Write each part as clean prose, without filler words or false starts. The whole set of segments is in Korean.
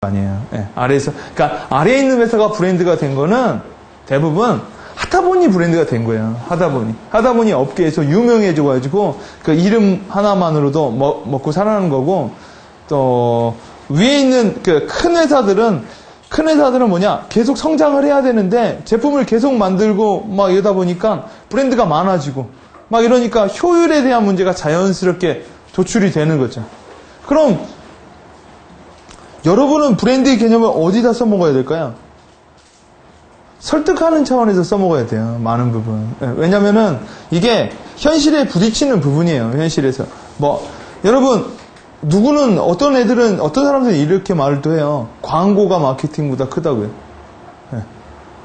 아니에요. 예, 아래에서. 그러니까 아래에 있는 회사가 브랜드가 된 거는 대부분 하다 보니 브랜드가 된 거예요. 하다 보니 업계에서 유명해져가지고 그 이름 하나만으로도 먹고 살아가는 거고, 또 위에 있는 그 큰 회사들은 뭐냐, 계속 성장을 해야 되는데 제품을 계속 만들고 막 이러다 보니까 브랜드가 많아지고 막 이러니까 효율에 대한 문제가 자연스럽게 도출이 되는 거죠. 그럼 여러분은 브랜드의 개념을 어디다 써먹어야 될까요? 설득하는 차원에서 써먹어야 돼요. 많은 부분. 왜냐면은 이게 현실에 부딪히는 부분이에요. 현실에서. 여러분, 어떤 사람들이 이렇게 말을 또 해요. 광고가 마케팅보다 크다고요.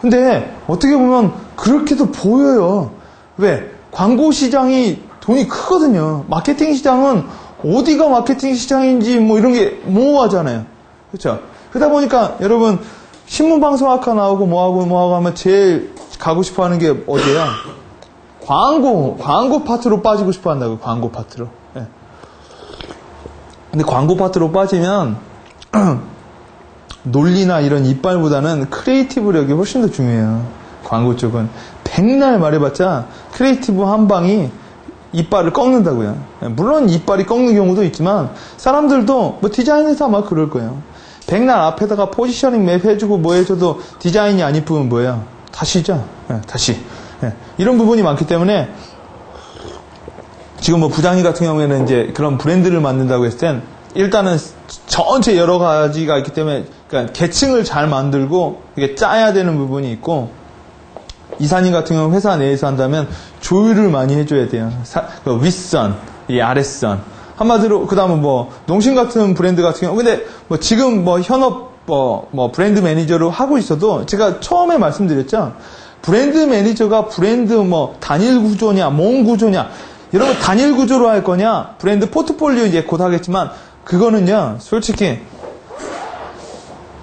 근데 어떻게 보면 그렇게도 보여요. 왜? 광고 시장이 돈이 크거든요. 마케팅 시장은 어디가 마케팅 시장인지 이런 게 모호하잖아요. 그렇죠? 그러다 보니까 여러분 신문방송학과 나오고 뭐하고 하면 제일 가고 싶어 하는 게 어디예요? 광고 파트로 빠지고 싶어 한다고요. 광고 파트로. 예. 근데 광고 파트로 빠지면 논리나 이런 이빨보다는 크리에이티브력이 훨씬 더 중요해요. 광고 쪽은 백날 말해봤자 크리에이티브 한 방이 이빨을 꺾는다고요. 물론 이빨이 꺾는 경우도 있지만 사람들도 디자인에서 아마 그럴 거예요. 백날 앞에다가 포지셔닝 맵 해주고 뭐 해줘도 디자인이 안 이쁘면 뭐예요? 다시죠. 다시. 이런 부분이 많기 때문에 지금 부장님 같은 경우에는 이제 그런 브랜드를 만든다고 했을 땐 일단은 전체 여러 가지가 있기 때문에 그러니까 계층을 잘 만들고 이게 짜야 되는 부분이 있고, 이사님 같은 경우는 회사 내에서 한다면 조율을 많이 해줘야 돼요. 그 윗선, 이 아랫선. 한마디로, 그 다음은 농심 같은 브랜드 같은 경우, 근데 지금 현업 브랜드 매니저로 하고 있어도 제가 처음에 말씀드렸죠. 브랜드 매니저가 브랜드 단일 구조냐, 모음 구조냐. 여러분, 단일 구조로 할 거냐, 브랜드 포트폴리오 이제 곧 하겠지만, 그거는요, 솔직히,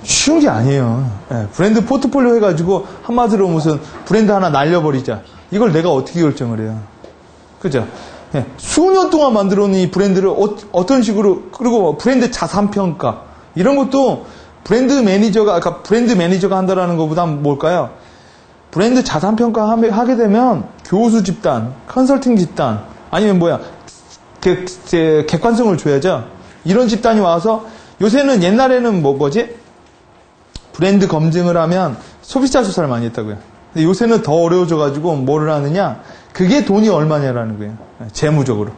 쉬운 게 아니에요. 브랜드 포트폴리오 해가지고, 한마디로 무슨 브랜드 하나 날려버리자. 이걸 내가 어떻게 결정을 해요? 그죠? 수년 동안 만들어 놓은 이 브랜드를 어떤 식으로, 그리고 브랜드 자산평가. 이런 것도 브랜드 매니저가 한다라는 것보다 뭘까요? 브랜드 자산평가 하게 되면 교수 집단, 컨설팅 집단, 아니면 객관성을 줘야죠. 이런 집단이 와서, 요새는 옛날에는 브랜드 검증을 하면 소비자 조사를 많이 했다고요. 근데 요새는 더 어려워져가지고 뭐를 하느냐? 그게 돈이 얼마냐라는 거예요. 재무적으로.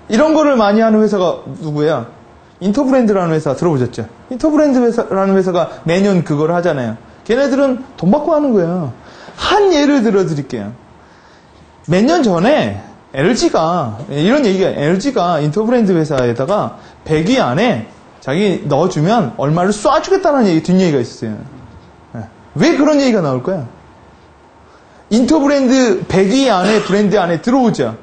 이런 거를 많이 하는 회사가 누구예요? 인터브랜드라는 회사 들어보셨죠? 인터브랜드라는 회사가 매년 그걸 하잖아요. 걔네들은 돈 받고 하는 거예요. 한 예를 들어 드릴게요. 몇 년 전에 LG가 인터브랜드 회사에다가 100위 안에 자기 넣어주면 얼마를 쏴주겠다는 뒷얘기가 있었어요. 왜 그런 얘기가 나올까요? 인터브랜드 100위 안에, 브랜드 안에 들어오죠.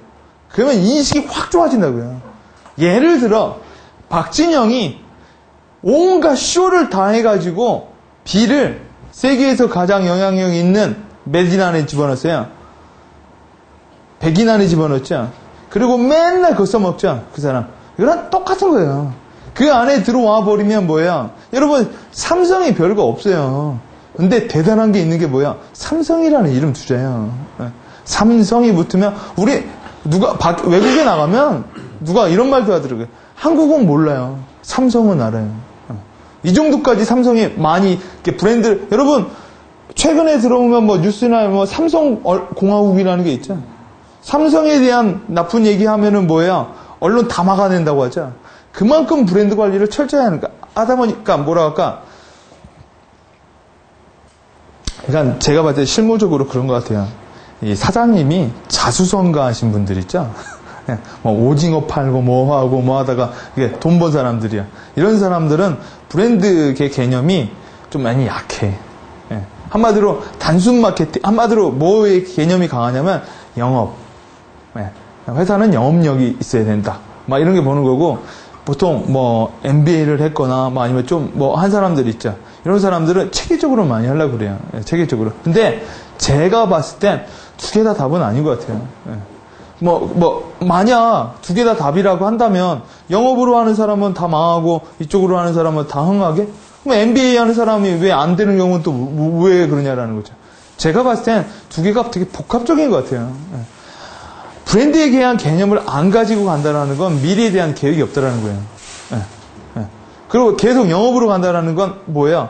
그러면 인식이 확 좋아진다고요. 예를 들어 박진영이 온갖 쇼를 다 해가지고 B를 세계에서 가장 영향력 있는 몇인 안에 집어넣었어요. 100인 안에 집어넣었죠. 그리고 맨날 그거 써먹죠. 그 사람. 이거랑 똑같은 거예요. 그 안에 들어와 버리면 뭐예요? 여러분, 삼성이 별거 없어요. 근데 대단한 게 있는 게 뭐야? 삼성이라는 이름 두자예요. 삼성이 붙으면 외국에 나가면 누가 이런 말도 하더라고요. 한국은 몰라요. 삼성은 알아요. 이 정도까지 삼성이 많이 브랜드, 여러분 최근에 들어오면 뉴스나 삼성공화국이라는 게 있죠. 삼성에 대한 나쁜 얘기하면은 뭐예요? 언론 다 막아낸다고 하죠. 그만큼 브랜드 관리를 철저히 하다 보니까 뭐라 할까? 그러니까 제가 봤을 때 실무적으로 그런 것 같아요. 이 사장님이 자수성가하신 분들 있죠? 오징어 팔고 뭐 하고 뭐 하다가 이게 돈 번 사람들이야. 이런 사람들은 브랜드의 개념이 좀 많이 약해. 한마디로 단순 마케팅, 한마디로 뭐의 개념이 강하냐면 영업. 회사는 영업력이 있어야 된다. 막 이런 게 보는 거고, 보통 MBA를 했거나 아니면 좀 한 사람들 있죠. 이런 사람들은 체계적으로 많이 하려고 그래요. 체계적으로. 근데 제가 봤을 땐 두 개 다 답은 아닌 것 같아요. 만약 두 개 다 답이라고 한다면 영업으로 하는 사람은 다 망하고 이쪽으로 하는 사람은 다 흥하게? 그럼 MBA 하는 사람이 왜 안 되는 경우는 또 왜 그러냐라는 거죠. 제가 봤을 땐 두 개가 되게 복합적인 것 같아요. 브랜드에 대한 개념을 안 가지고 간다는 건 미래에 대한 계획이 없다라는 거예요. 그리고 계속 영업으로 간다는 건 뭐예요?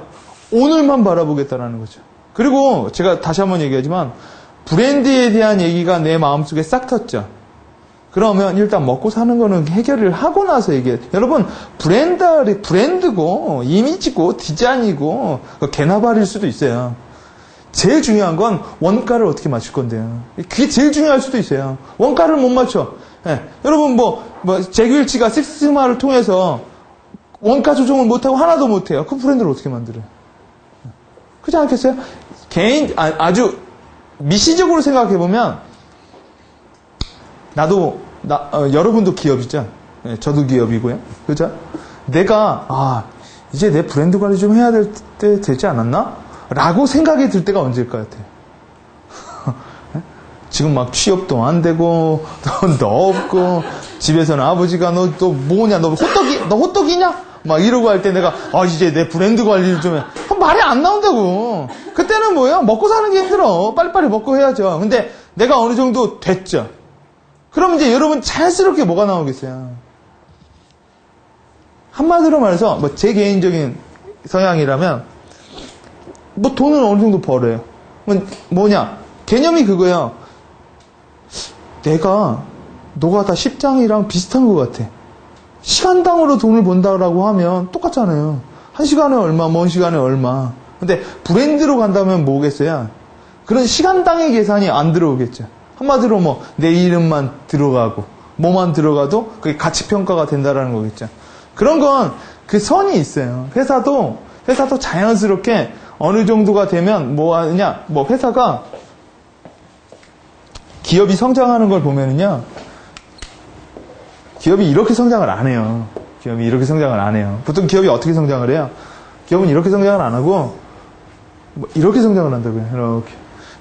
오늘만 바라보겠다라는 거죠. 그리고 제가 다시 한번 얘기하지만 브랜드에 대한 얘기가 내 마음속에 싹 텄죠. 그러면 일단 먹고 사는 거는 해결을 하고 나서 얘기해요. 여러분, 브랜드고 이미지고 디자인이고 개나발일 수도 있어요. 제일 중요한 건 원가를 어떻게 맞출 건데요. 그게 제일 중요할 수도 있어요. 원가를 못 맞춰. 여러분 잭윌치가 식스마를 통해서 원가 조정을 못하고 하나도 못해요. 그 브랜드를 어떻게 만들어요? 그렇지 않겠어요? 아주 미시적으로 생각해보면, 여러분도 기업이죠? 저도 기업이고요. 그죠? 내가, 이제 내 브랜드 관리 좀 해야 될 때 되지 않았나? 라고 생각이 들 때가 언제일 것 같아요? 지금 막 취업도 안 되고, 돈도 없고, 집에서는 아버지가 너 뭐냐? 너 호떡이냐? 막 이러고 할 때 내가 이제 내 브랜드 관리를 좀 해. 말이 안 나온다고. 그때는 뭐예요? 먹고 사는 게 힘들어. 빨리빨리 먹고 해야죠. 근데 내가 어느 정도 됐죠. 그럼 이제 여러분 자연스럽게 뭐가 나오겠어요? 한마디로 말해서 제 개인적인 성향이라면 돈을 어느 정도 벌어요. 뭐냐? 개념이 그거예요. 내가 노가다 10장이랑 비슷한 것 같아. 시간당으로 돈을 번다라고 하면 똑같잖아요. 한 시간에 얼마, 먼 시간에 얼마. 근데 브랜드로 간다면 뭐겠어요? 그런 시간당의 계산이 안 들어오겠죠. 한마디로 내 이름만 들어가고, 뭐만 들어가도 그게 가치평가가 된다라는 거겠죠. 그런 건 그 선이 있어요. 회사도 자연스럽게 어느 정도가 되면 뭐 하느냐, 회사가 기업이 성장하는 걸 보면은요, 기업이 이렇게 성장을 안 해요. 기업이 이렇게 성장을 안 해요. 보통 기업이 어떻게 성장을 해요? 기업은 이렇게 성장을 안 하고, 이렇게 성장을 한다고요.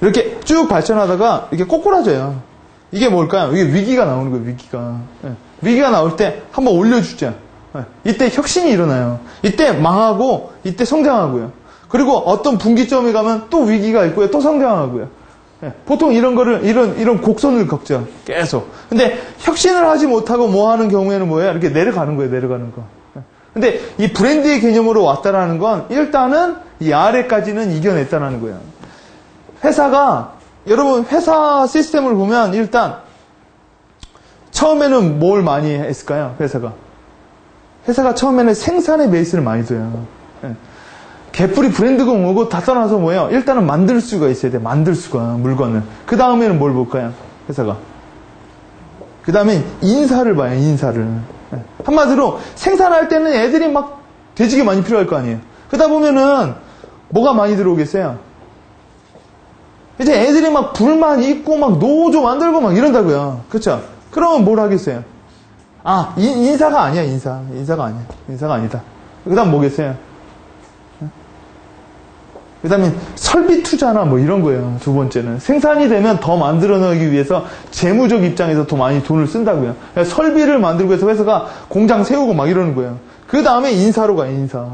이렇게 쭉 발전하다가, 이렇게 꼬꾸라져요. 이게 뭘까요? 이게 위기가 나오는 거예요, 위기가. 위기가 나올 때 한번 올려주죠. 이때 혁신이 일어나요. 이때 망하고, 이때 성장하고요. 그리고 어떤 분기점에 가면 또 위기가 있고요, 또 성장하고요. 보통 이런 곡선을 걷죠. 계속. 근데 혁신을 하지 못하고 뭐 하는 경우에는 뭐예요? 이렇게 내려가는 거예요, 내려가는 거. 근데 이 브랜드의 개념으로 왔다라는 건 일단은 이 아래까지는 이겨냈다라는 거예요. 여러분 회사 시스템을 보면 일단 처음에는 뭘 많이 했을까요? 회사가 처음에는 생산의 베이스를 많이 둬요. 개뿔이 브랜드가 뭐고 다 떠나서 뭐예요? 일단은 만들 수가 있어야 돼. 만들 수가, 물건을. 그 다음에는 뭘 볼까요? 회사가. 그 다음에 인사를 봐요, 인사를. 한마디로 생산할 때는 애들이 막 되게 많이 필요할 거 아니에요. 그러다 보면은 뭐가 많이 들어오겠어요? 이제 애들이 막 불만 있고 막 노조 만들고 막 이런다고요. 그렇죠? 그러면 뭘 하겠어요? 인사가 아니야, 인사가 아니야. 인사가 아니다. 그 다음 뭐겠어요? 그 다음에 설비 투자나 뭐 이런 거예요. 두 번째는. 생산이 되면 더 만들어내기 위해서 재무적 입장에서 더 많이 돈을 쓴다고요. 그러니까 설비를 만들고 해서 회사가 공장 세우고 막 이러는 거예요. 그 다음에 인사로 가요, 인사.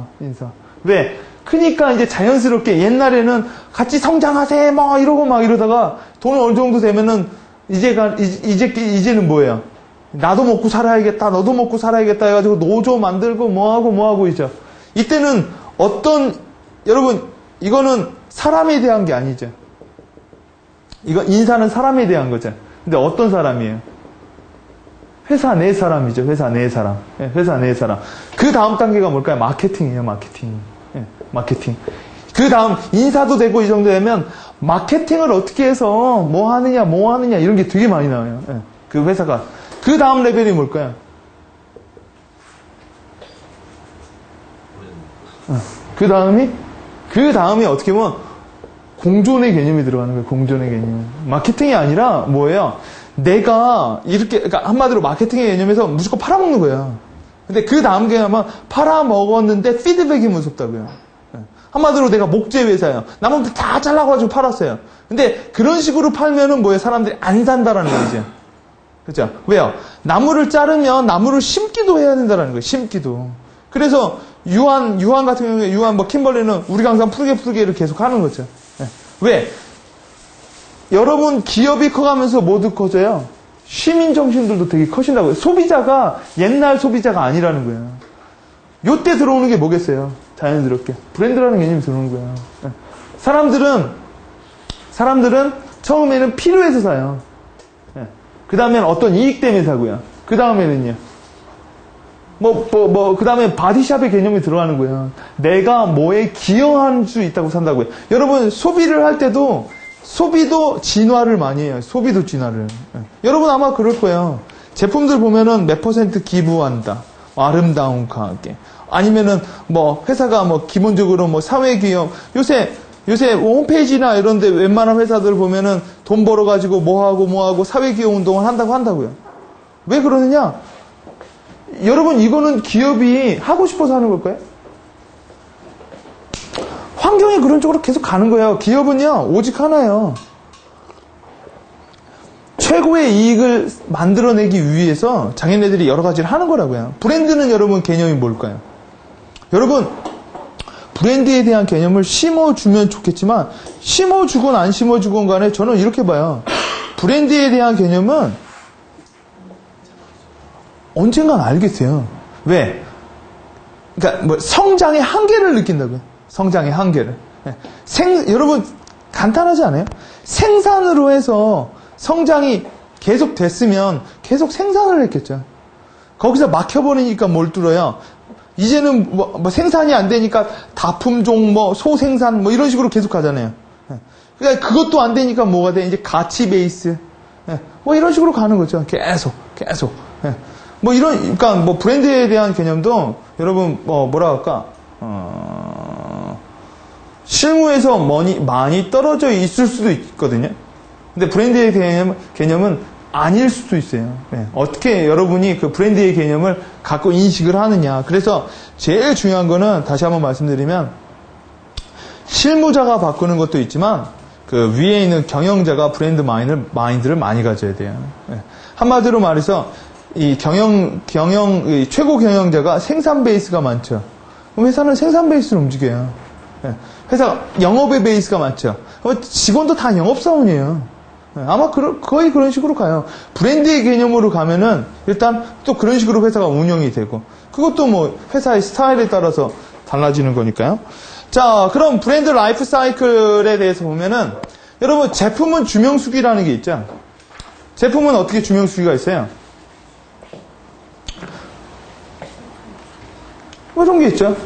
왜? 그러니까 이제 자연스럽게 옛날에는 같이 성장하세 막 이러고 막 이러다가 돈이 어느 정도 되면은 이제는 뭐예요? 나도 먹고 살아야겠다, 너도 먹고 살아야겠다 해가지고 노조 만들고 뭐하고 있죠. 이때는 여러분, 이거는 사람에 대한 게 아니죠. 인사는 사람에 대한 거죠. 근데 어떤 사람이에요? 회사 내 사람이죠. 회사 내 사람. 회사 내 사람. 그 다음 단계가 뭘까요? 마케팅이에요, 마케팅. 마케팅. 그 다음, 인사도 되고 이 정도 되면, 마케팅을 어떻게 해서 뭐 하느냐, 이런 게 되게 많이 나와요. 그 회사가. 그 다음 레벨이 뭘까요? 그 다음이 어떻게 보면 공존의 개념이 들어가는 거예요. 공존의 개념. 마케팅이 아니라 뭐예요? 내가 그러니까 한마디로 마케팅의 개념에서 무조건 팔아먹는 거예요. 근데 그 다음 개념은 팔아먹었는데 피드백이 무섭다고요. 한마디로 내가 목재 회사예요. 남은 다 잘라가지고 팔았어요. 근데 그런 식으로 팔면은 뭐예요? 사람들이 안 산다라는 거죠. 그죠? 왜요? 나무를 자르면 나무를 심기도 해야 된다는 거예요. 심기도. 그래서 유한 같은 경우에 유한 뭐 킴벌리는 우리가 항상 푸르게를 계속 하는 거죠. 네. 왜? 여러분 기업이 커가면서 모두 커져요. 시민 정신들도 되게 커진다고요. 소비자가 옛날 소비자가 아니라는 거예요. 요때 들어오는 게 뭐겠어요? 자연스럽게 브랜드라는 개념이 들어오는 거예요. 네. 사람들은 처음에는 필요해서 사요. 네. 그 다음에는 어떤 이익 때문에 사고요. 그 다음에는요. 그 다음에 바디샵의 개념이 들어가는 거예요. 내가 뭐에 기여할 수 있다고 산다고요. 여러분, 소비를 할 때도, 소비도 진화를 많이 해요. 소비도 진화를. 네. 여러분 아마 그럴 거예요. 제품들 보면은 몇 % 기부한다. 아름다운 가게. 아니면은 회사가 기본적으로 사회기업. 요새 홈페이지나 이런 데 웬만한 회사들 보면은 돈 벌어가지고 뭐하고 사회기업 운동을 한다고요. 왜 그러느냐? 여러분, 이거는 기업이 하고 싶어서 하는 걸까요? 환경이 그런 쪽으로 계속 가는 거예요. 기업은요, 오직 하나예요. 최고의 이익을 만들어내기 위해서 자기네들이 여러 가지를 하는 거라고요. 브랜드는 여러분 개념이 뭘까요? 여러분, 브랜드에 대한 개념을 심어주면 좋겠지만, 심어주건 안 심어주건 간에 저는 이렇게 봐요. 브랜드에 대한 개념은 언젠간 알겠어요. 왜? 그러니까 성장의 한계를 느낀다고요. 성장의 한계를. 네. 여러분 간단하지 않아요? 생산으로 해서 성장이 계속 됐으면 계속 생산을 했겠죠. 거기서 막혀버리니까 뭘 뚫어요? 이제는 생산이 안 되니까 다품종, 소생산, 이런 식으로 계속 가잖아요. 네. 그러니까 그것도 안 되니까 뭐가 돼? 이제 가치 베이스. 네. 이런 식으로 가는 거죠. 계속. 네. 그러니까 브랜드에 대한 개념도 여러분 뭐라 할까? 실무에서 많이 떨어져 있을 수도 있거든요. 근데 브랜드의 개념은 아닐 수도 있어요. 네. 어떻게 여러분이 그 브랜드의 개념을 갖고 인식을 하느냐. 그래서 제일 중요한 거는 다시 한번 말씀드리면 실무자가 바꾸는 것도 있지만 그 위에 있는 경영자가 브랜드 마인드를 많이 가져야 돼요. 네. 한마디로 말해서 이 이 최고 경영자가 생산 베이스가 많죠. 그럼 회사는 생산 베이스로 움직여요. 네. 회사가 영업의 베이스가 많죠. 직원도 다 영업사원이에요. 네. 아마 거의 그런 식으로 가요. 브랜드의 개념으로 가면은 일단 또 그런 식으로 회사가 운영이 되고, 그것도 회사의 스타일에 따라서 달라지는 거니까요. 자, 그럼 브랜드 라이프 사이클에 대해서 보면은 여러분, 제품은 주명수기라는 게 있죠. 제품은 어떻게 주명수기가 있어요? 이런 게 있죠.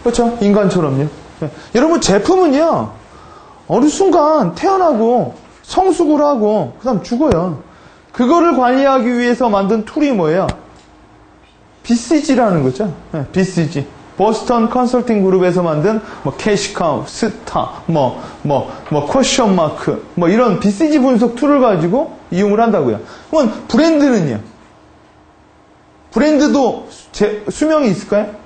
그렇죠? 인간처럼요. 네. 여러분, 제품은요, 어느 순간 태어나고 성숙을 하고 그 다음 죽어요. 그거를 관리하기 위해서 만든 툴이 뭐예요? BCG라는 거죠. 네, BCG. 보스턴 컨설팅 그룹에서 만든 캐시카우, 스타, 퀘션 마크, 이런 BCG 분석 툴을 가지고 이용을 한다고요. 그럼 브랜드는요? 브랜드도 수명이 있을까요?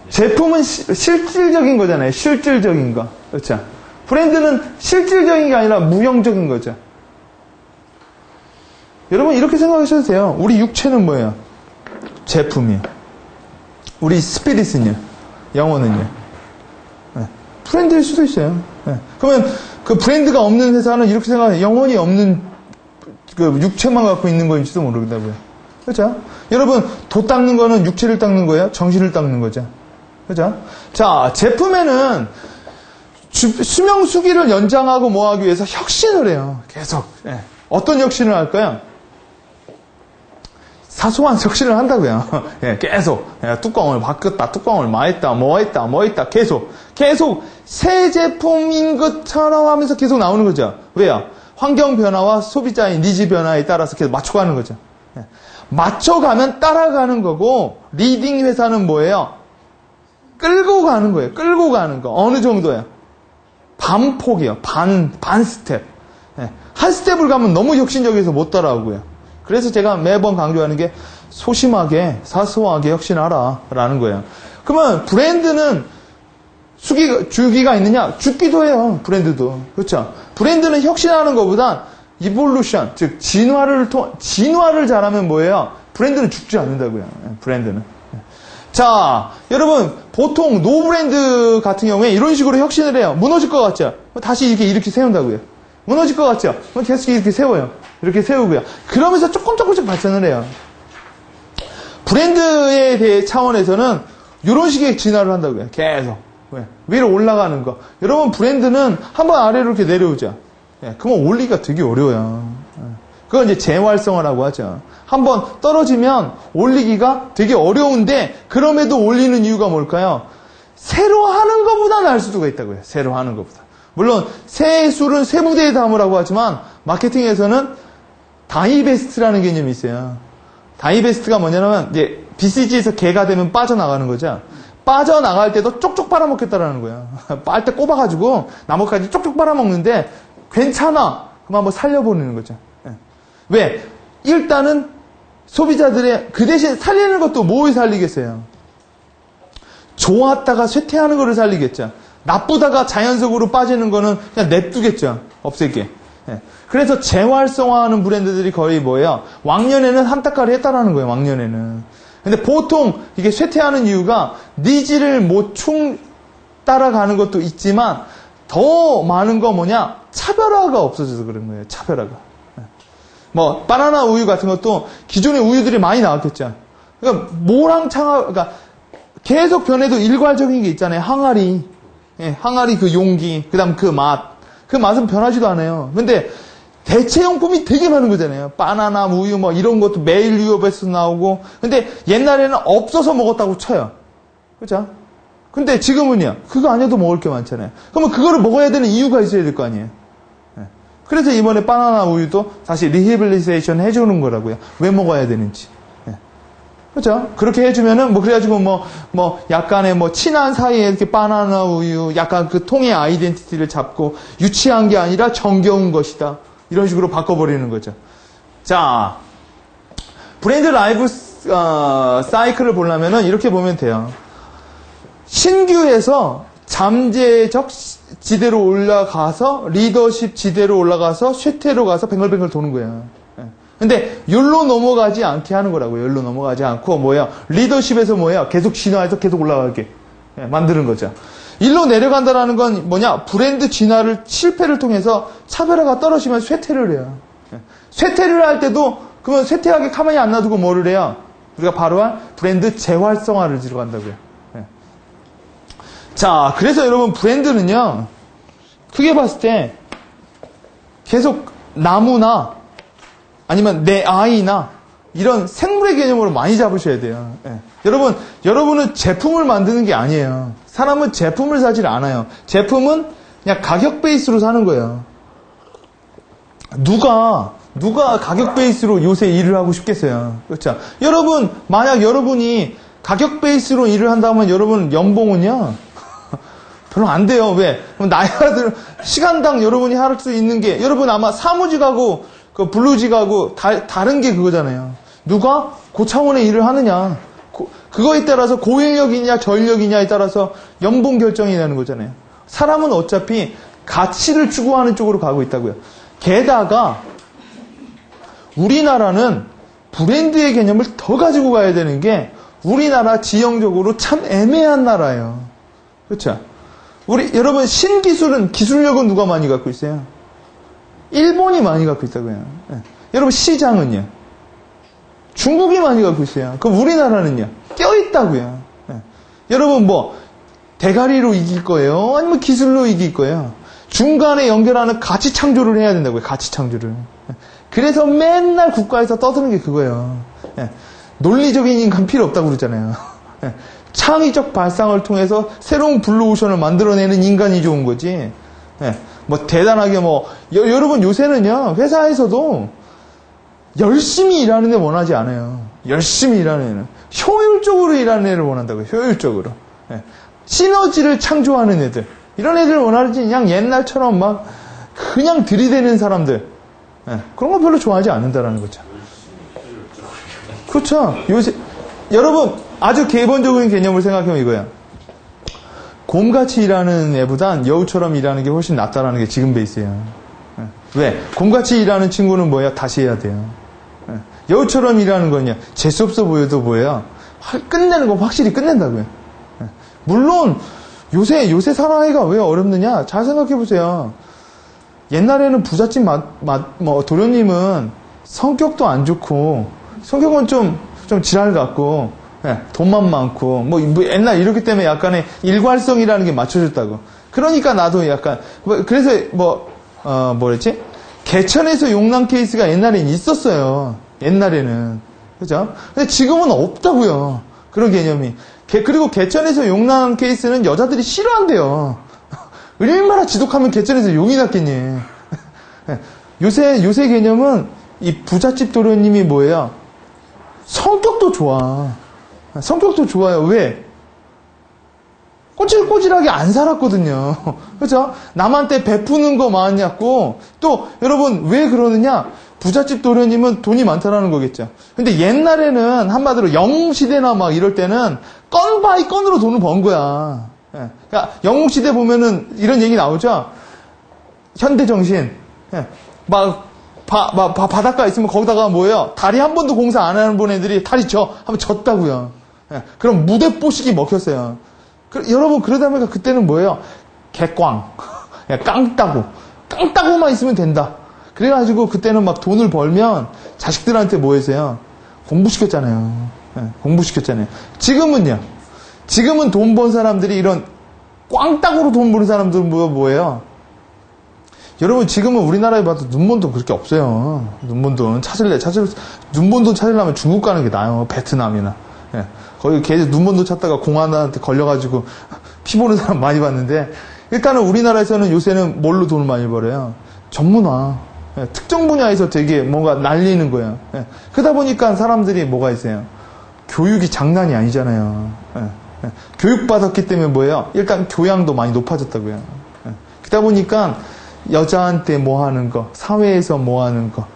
제품은 실질적인 거잖아요. 실질적인 거. 그렇죠? 브랜드는 실질적인 게 아니라 무형적인 거죠. 여러분, 이렇게 생각하셔도 돼요. 우리 육체는 뭐예요? 제품이에요. 우리 스피릿은요? 영혼은요? 네. 브랜드일 수도 있어요. 네. 그러면 그 브랜드가 없는 회사는 이렇게 생각해요. 영혼이 없는 그 육체만 갖고 있는 거일지도 모르겠다고요. 그렇죠? 여러분, 도 닦는 거는 육체를 닦는 거예요? 정신을 닦는 거죠. 그죠? 자, 제품에는 수명 수기를 연장하고 뭐하기 위해서 혁신을 해요. 계속. 예. 어떤 혁신을 할까요? 사소한 혁신을 한다고요. 예, 계속. 예, 뚜껑을 바꿨다, 뚜껑을 뭐 했다. 계속 새 제품인 것처럼 하면서 계속 나오는 거죠. 왜요? 환경 변화와 소비자의 니즈 변화에 따라서 계속 맞춰가는 거죠. 예. 맞춰가면 따라가는 거고, 리딩 회사는 뭐예요? 끌고 가는 거예요. 끌고 가는 거. 어느 정도예요? 반폭이에요. 반 스텝. 네. 한 스텝을 가면 너무 혁신적이어서 못 따라오고요. 그래서 제가 매번 강조하는 게 소심하게, 사소하게 혁신하라. 라는 거예요. 그러면 브랜드는 주기가 있느냐? 죽기도 해요. 브랜드도. 그렇죠? 브랜드는 혁신하는 것보다 이볼루션, 즉 진화를 잘하면 뭐예요? 브랜드는 죽지 않는다고요. 브랜드는. 자, 여러분 보통 노브랜드 같은 경우에 이런 식으로 혁신을 해요. 무너질 것 같죠? 다시 이렇게 세운다고요. 무너질 것 같죠? 계속 이렇게 세워요. 이렇게 세우고요. 그러면서 조금씩 발전을 해요. 브랜드에 대해 차원에서는 이런 식의 진화를 한다고요. 계속. 위로 올라가는 거. 여러분 브랜드는 한번 아래로 이렇게 내려오죠. 그러면 올리기가 되게 어려워요. 그건 이제 재활성화라고 하죠. 한번 떨어지면 올리기가 되게 어려운데 그럼에도 올리는 이유가 뭘까요? 새로 하는 것보다 나을 수가 있다고요. 새로 하는 것보다. 물론 새 술은 새 무대에 담으라고 하지만 마케팅에서는 다이베스트라는 개념이 있어요. 다이베스트가 뭐냐면 이제 BCG에서 개가 되면 빠져나가는 거죠. 빠져나갈 때도 쪽쪽 빨아먹겠다라는 거예요. 빨대 꼽아가지고 나뭇가지 쪽쪽 빨아먹는데 괜찮아. 그럼 한번 살려보는 거죠. 왜? 일단은 소비자들의 그 대신 살리는 것도 뭘 살리겠어요? 좋았다가 쇠퇴하는 거를 살리겠죠. 나쁘다가 자연적으로 빠지는 거는 그냥 냅두겠죠. 없앨게. 그래서 재활성화하는 브랜드들이 거의 뭐예요? 왕년에는 한타까리 했다라는 거예요. 왕년에는. 근데 보통 이게 쇠퇴하는 이유가 니즈를 못 따라가는 것도 있지만 더 많은 거 뭐냐? 차별화가 없어져서 그런 거예요. 차별화가. 뭐 바나나 우유 같은 것도 기존의 우유들이 많이 나왔겠죠. 그러니까 그러니까 계속 변해도 일괄적인 게 있잖아요. 항아리. 항아리 그 용기, 그다음 그 맛. 그 맛은 변하지도 않아요. 근데 대체용품이 되게 많은 거잖아요. 바나나, 우유 뭐 이런 것도 매일 유업에서 나오고. 근데 옛날에는 없어서 먹었다고 쳐요. 그죠? 근데 지금은요. 그거 아니어도 먹을 게 많잖아요. 그러면 그거를 먹어야 되는 이유가 있어야 될 거 아니에요. 그래서 이번에 바나나 우유도 다시 리해빌리테이션 해주는 거라고요. 왜 먹어야 되는지. 그렇죠? 그렇게 해주면은 그래가지고 약간의 친한 사이에 이렇게 바나나 우유 약간 그 통의 아이덴티티를 잡고 유치한 게 아니라 정겨운 것이다. 이런 식으로 바꿔버리는 거죠. 자, 브랜드 라이프 사이클을 보려면은 이렇게 보면 돼요. 신규에서 잠재적 지대로 올라가서 리더십 지대로 올라가서 쇠퇴로 가서 뱅글뱅글 도는 거예요. 근데 욜로 넘어가지 않게 하는 거라고요. 욜로 넘어가지 않고 리더십에서 계속 진화해서 계속 올라가게 만드는 거죠. 일로 내려간다라는 건 브랜드 진화를 실패를 통해서 차별화가 떨어지면 쇠퇴를 해요. 쇠퇴를 할 때도 그러면 쇠퇴하게 가만히 안 놔두고 뭐를 해요? 우리가 바로 한 브랜드 재활성화를 들어간다고요. 자, 그래서 여러분 브랜드는요, 크게 봤을 때 계속 나무나 아니면 내 아이나 이런 생물의 개념으로 많이 잡으셔야 돼요. 여러분은 제품을 만드는 게 아니에요. 사람은 제품을 사질 않아요. 제품은 그냥 가격 베이스로 사는 거예요. 누가 가격 베이스로 요새 일을 하고 싶겠어요. 그렇죠? 만약 여러분이 가격 베이스로 일을 한다면 여러분 연봉은요, 별로 안 돼요. 왜? 나이가 시간당 여러분이 할 수 있는 게, 여러분 아마 사무직하고 블루직하고 다른 게 그거잖아요. 누가 고차원의 일을 하느냐. 그거에 따라서 고인력이냐 저인력이냐에 따라서 연봉 결정이 되는 거잖아요. 사람은 어차피 가치를 추구하는 쪽으로 가고 있다고요. 게다가 우리나라는 브랜드의 개념을 더 가지고 가야 되는 게, 우리나라 지형적으로 참 애매한 나라예요. 그렇죠? 여러분 신기술은 기술력은 누가 많이 갖고 있어요? 일본이 많이 갖고 있다고요. 여러분 시장은요? 중국이 많이 갖고 있어요. 그럼 우리나라는요? 껴있다고요. 여러분 대가리로 이길 거예요? 아니면 기술로 이길 거예요? 중간에 연결하는 가치 창조를 해야 된다고요. 가치 창조를. 그래서 맨날 국가에서 떠드는 게 그거예요. 논리적인 인간 필요 없다고 그러잖아요. 창의적 발상을 통해서 새로운 블루오션을 만들어내는 인간이 좋은 거지. 대단하게 여러분 요새는요, 회사에서도 열심히 일하는 애 원하지 않아요. 열심히 일하는 애는. 효율적으로 일하는 애를 원한다고요. 효율적으로. 시너지를 창조하는 애들. 이런 애들 원하지, 그냥 옛날처럼 그냥 들이대는 사람들. 그런 거 별로 좋아하지 않는다라는 거죠. 그렇죠. 요새, 여러분, 아주 기본적인 개념을 생각하면 이거야. 곰같이 일하는 애보단 여우처럼 일하는 게 훨씬 낫다라는 게 지금 베이스예요. 왜? 곰같이 일하는 친구는 뭐예요? 다시 해야 돼요. 여우처럼 일하는 건요. 재수없어 보여도 뭐예요? 끝내는 건 확실히 끝낸다고요. 물론 요새 사나이가 왜 어렵느냐? 잘 생각해 보세요. 옛날에는 부잣집 도련님은 성격도 안 좋고 성격은 좀 지랄 같고 돈만 많고 뭐 옛날 이렇기 때문에 약간의 일괄성이라는 게 맞춰졌다고. 그러니까 나도 약간 그래서 뭐랬지? 개천에서 용난 케이스가 옛날엔 있었어요. 옛날에는. 그죠? 근데 지금은 없다고요. 그런 개념이. 그리고 개천에서 용난 케이스는 여자들이 싫어한대요. 얼마나 지독하면 개천에서 용이 났겠니. 요새 개념은 이 부잣집 도련님이 뭐예요? 성격도 좋아. 성격도 좋아요. 왜? 꼬질꼬질하게 안 살았거든요. 그죠? 남한테 베푸는 거 많았고, 또, 여러분, 왜 그러느냐? 부잣집 도련님은 돈이 많다라는 거겠죠. 근데 옛날에는 한마디로 영웅시대나 막 이럴 때는 건 바이 건으로 돈을 번 거야. 그러니까 영웅시대 보면은 이런 얘기 나오죠? 현대정신. 바닷가 있으면 거기다가 뭐예요? 다리 한 번도 공사 안 하는 분 애들이 다리 한번 졌다고요. 그럼 무대 뽀식이 먹혔어요. 여러분, 그러다 보니까 그때는 뭐예요? 개꽝. 깡따구만 있으면 된다. 그래가지고 그때는 막 돈을 벌면 자식들한테 뭐 했어요? 공부시켰잖아요. 공부시켰잖아요. 지금은요? 지금은 돈 번 사람들이 이런 꽝따구로 돈 버는 사람들은 뭐예요? 여러분, 지금은 우리나라에 봐도 눈먼 돈 그렇게 없어요. 눈먼 돈 눈먼 돈 찾으려면 중국 가는 게 나아요. 베트남이나. 거기 걔들 눈먼 돈 찾다가 공안한테 걸려가지고 피 보는 사람 많이 봤는데, 일단은 우리나라에서는 요새는 뭘로 돈을 많이 벌어요? 전문화. 특정 분야에서 되게 뭔가 날리는 거예요. 그러다 보니까 사람들이 뭐가 있어요? 교육이 장난이 아니잖아요. 교육받았기 때문에 뭐예요? 일단 교양도 많이 높아졌다고요. 그러다 보니까 여자한테 뭐 하는 거, 사회에서 뭐 하는 거,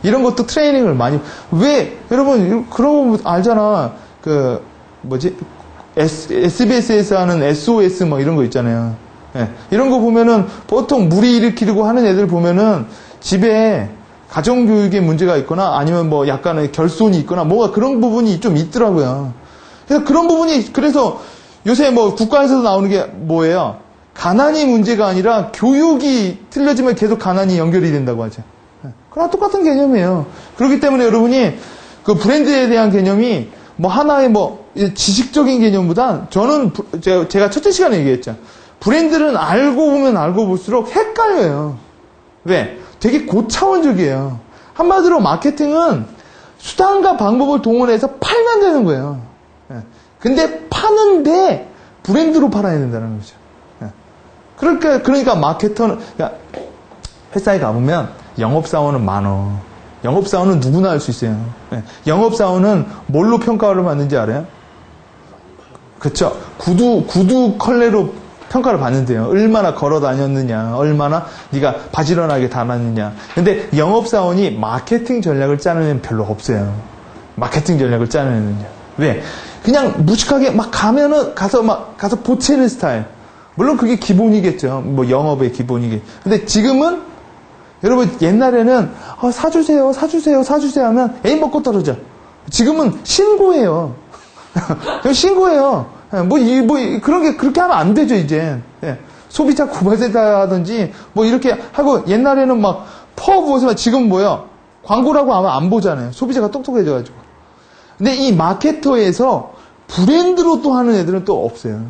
이런 것도 트레이닝을 많이, 왜, 여러분, 그런 거 알잖아. SBS에서 하는 SOS 뭐 이런 거 있잖아요. 이런 거 보면은 보통 무리 일으키려고 하는 애들 보면은 집에 가정교육에 문제가 있거나 아니면 뭐 약간의 결손이 있거나 뭐가 그런 부분이 좀 있더라고요. 그래서 그런 부분이, 그래서 요새 뭐 국가에서 나오는 게 뭐예요? 가난이 문제가 아니라 교육이 틀려지면 계속 가난이 연결이 된다고 하죠. 그랑 똑같은 개념이에요. 그렇기 때문에 여러분이 그 브랜드에 대한 개념이 뭐 하나의 뭐 지식적인 개념보다 저는 제가 첫째 시간에 얘기했죠. 브랜드는 알고 보면 알고 볼수록 헷갈려요. 왜? 되게 고차원적이에요. 한마디로 마케팅은 수단과 방법을 동원해서 팔면 되는 거예요. 근데 파는데 브랜드로 팔아야 된다는 거죠. 그러니까 마케터는, 그러니까 회사에 가보면 영업사원은 많어. 영업사원은 누구나 할 수 있어요. 영업사원은 뭘로 평가를 받는지 알아요? 그쵸. 구두 컬레로 평가를 받는데요. 얼마나 걸어 다녔느냐, 얼마나 네가 바지런하게 다녔느냐. 근데 영업사원이 마케팅 전략을 짜는 애는 별로 없어요. 마케팅 전략을 짜는 애는요. 왜? 그냥 무식하게 막 가서 보채는 스타일. 물론 그게 기본이겠죠. 뭐 영업의 기본이겠죠. 근데 지금은 여러분, 옛날에는 사주세요 하면 에이 먹고 떨어져. 지금은 신고해요. 신고해요. 그런 게 그렇게 하면 안 되죠, 이제. 소비자 고발세다든지 뭐 이렇게 하고, 옛날에는 막 퍼부어서, 지금 뭐야? 광고라고 아마 안 보잖아요. 소비자가 똑똑해져가지고. 근데 이 마케터에서 브랜드로 또 하는 애들은 또 없어요.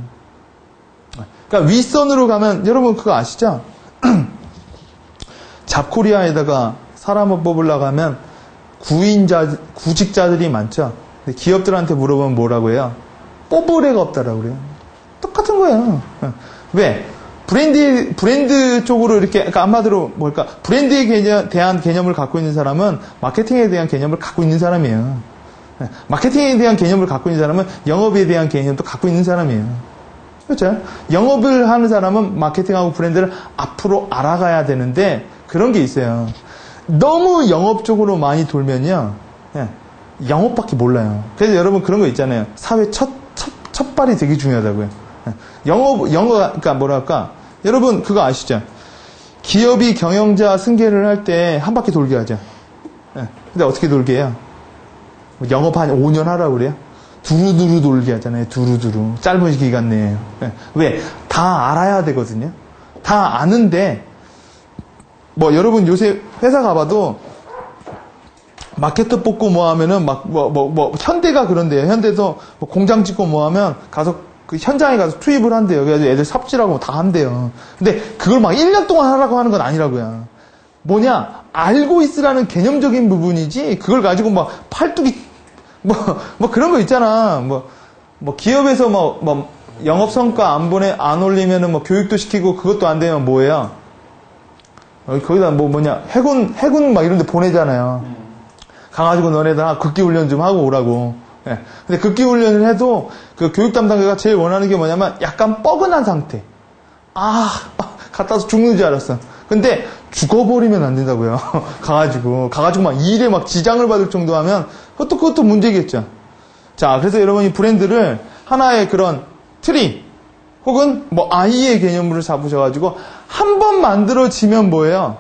그러니까 윗선으로 가면, 여러분 그거 아시죠? 잡코리아에다가 사람을 뽑으려고 하면 구직자들이 많죠. 근데 기업들한테 물어보면 뭐라고 해요? 뽑을 애가 없다라고 그래요. 똑같은 거예요. 왜? 브랜드 쪽으로 이렇게, 그러니까 한마디로 뭘까? 브랜드에 대한 개념을 갖고 있는 사람은 마케팅에 대한 개념을 갖고 있는 사람이에요. 마케팅에 대한 개념을 갖고 있는 사람은 영업에 대한 개념도 갖고 있는 사람이에요. 그렇죠? 영업을 하는 사람은 마케팅하고 브랜드를 앞으로 알아가야 되는데, 그런 게 있어요. 너무 영업 쪽으로 많이 돌면요, 영업밖에 몰라요. 그래서 여러분 그런 거 있잖아요. 사회 첫 발이 되게 중요하다고요. 그러니까 뭐랄까, 여러분 그거 아시죠? 기업이 경영자 승계를 할 때 한 바퀴 돌게 하죠. 예. 근데 어떻게 돌게 해요? 영업 한 5년 하라고 그래요? 두루두루 돌게 하잖아요. 두루두루. 짧은 기간 내에요. 예. 왜? 다 알아야 되거든요. 다 아는데, 뭐, 여러분 요새 회사 가봐도, 마케트 뽑고 뭐 하면은 현대가 그런데요. 현대도 뭐 공장 짓고 뭐 하면 가서 그 현장에 가서 투입을 한대요. 그래서 애들 삽질하고 다 한대요. 근데 그걸 막 1년 동안 하라고 하는 건 아니라고요. 뭐냐? 알고 있으라는 개념적인 부분이지, 그걸 가지고 막 팔뚝이, 뭐 그런 거 있잖아. 뭐 기업에서 영업 성과 안 올리면은 뭐 교육도 시키고 그것도 안 되면 뭐예요? 거기다 해군 막 이런 데 보내잖아요. 가가지고 너네들 극기 훈련 좀 하고 오라고. 예. 근데 극기 훈련을 해도 그 교육 담당자가 제일 원하는 게 뭐냐면 약간 뻐근한 상태. 갔다 와서 죽는 줄 알았어. 근데 죽어버리면 안 된다고요. 가가지고 막 일에 막 지장을 받을 정도 하면 그것도 문제겠죠. 자, 그래서 여러분이 브랜드를 하나의 그런 트리 혹은 뭐 아이의 개념으로 잡으셔가지고 한 번 만들어지면 뭐예요?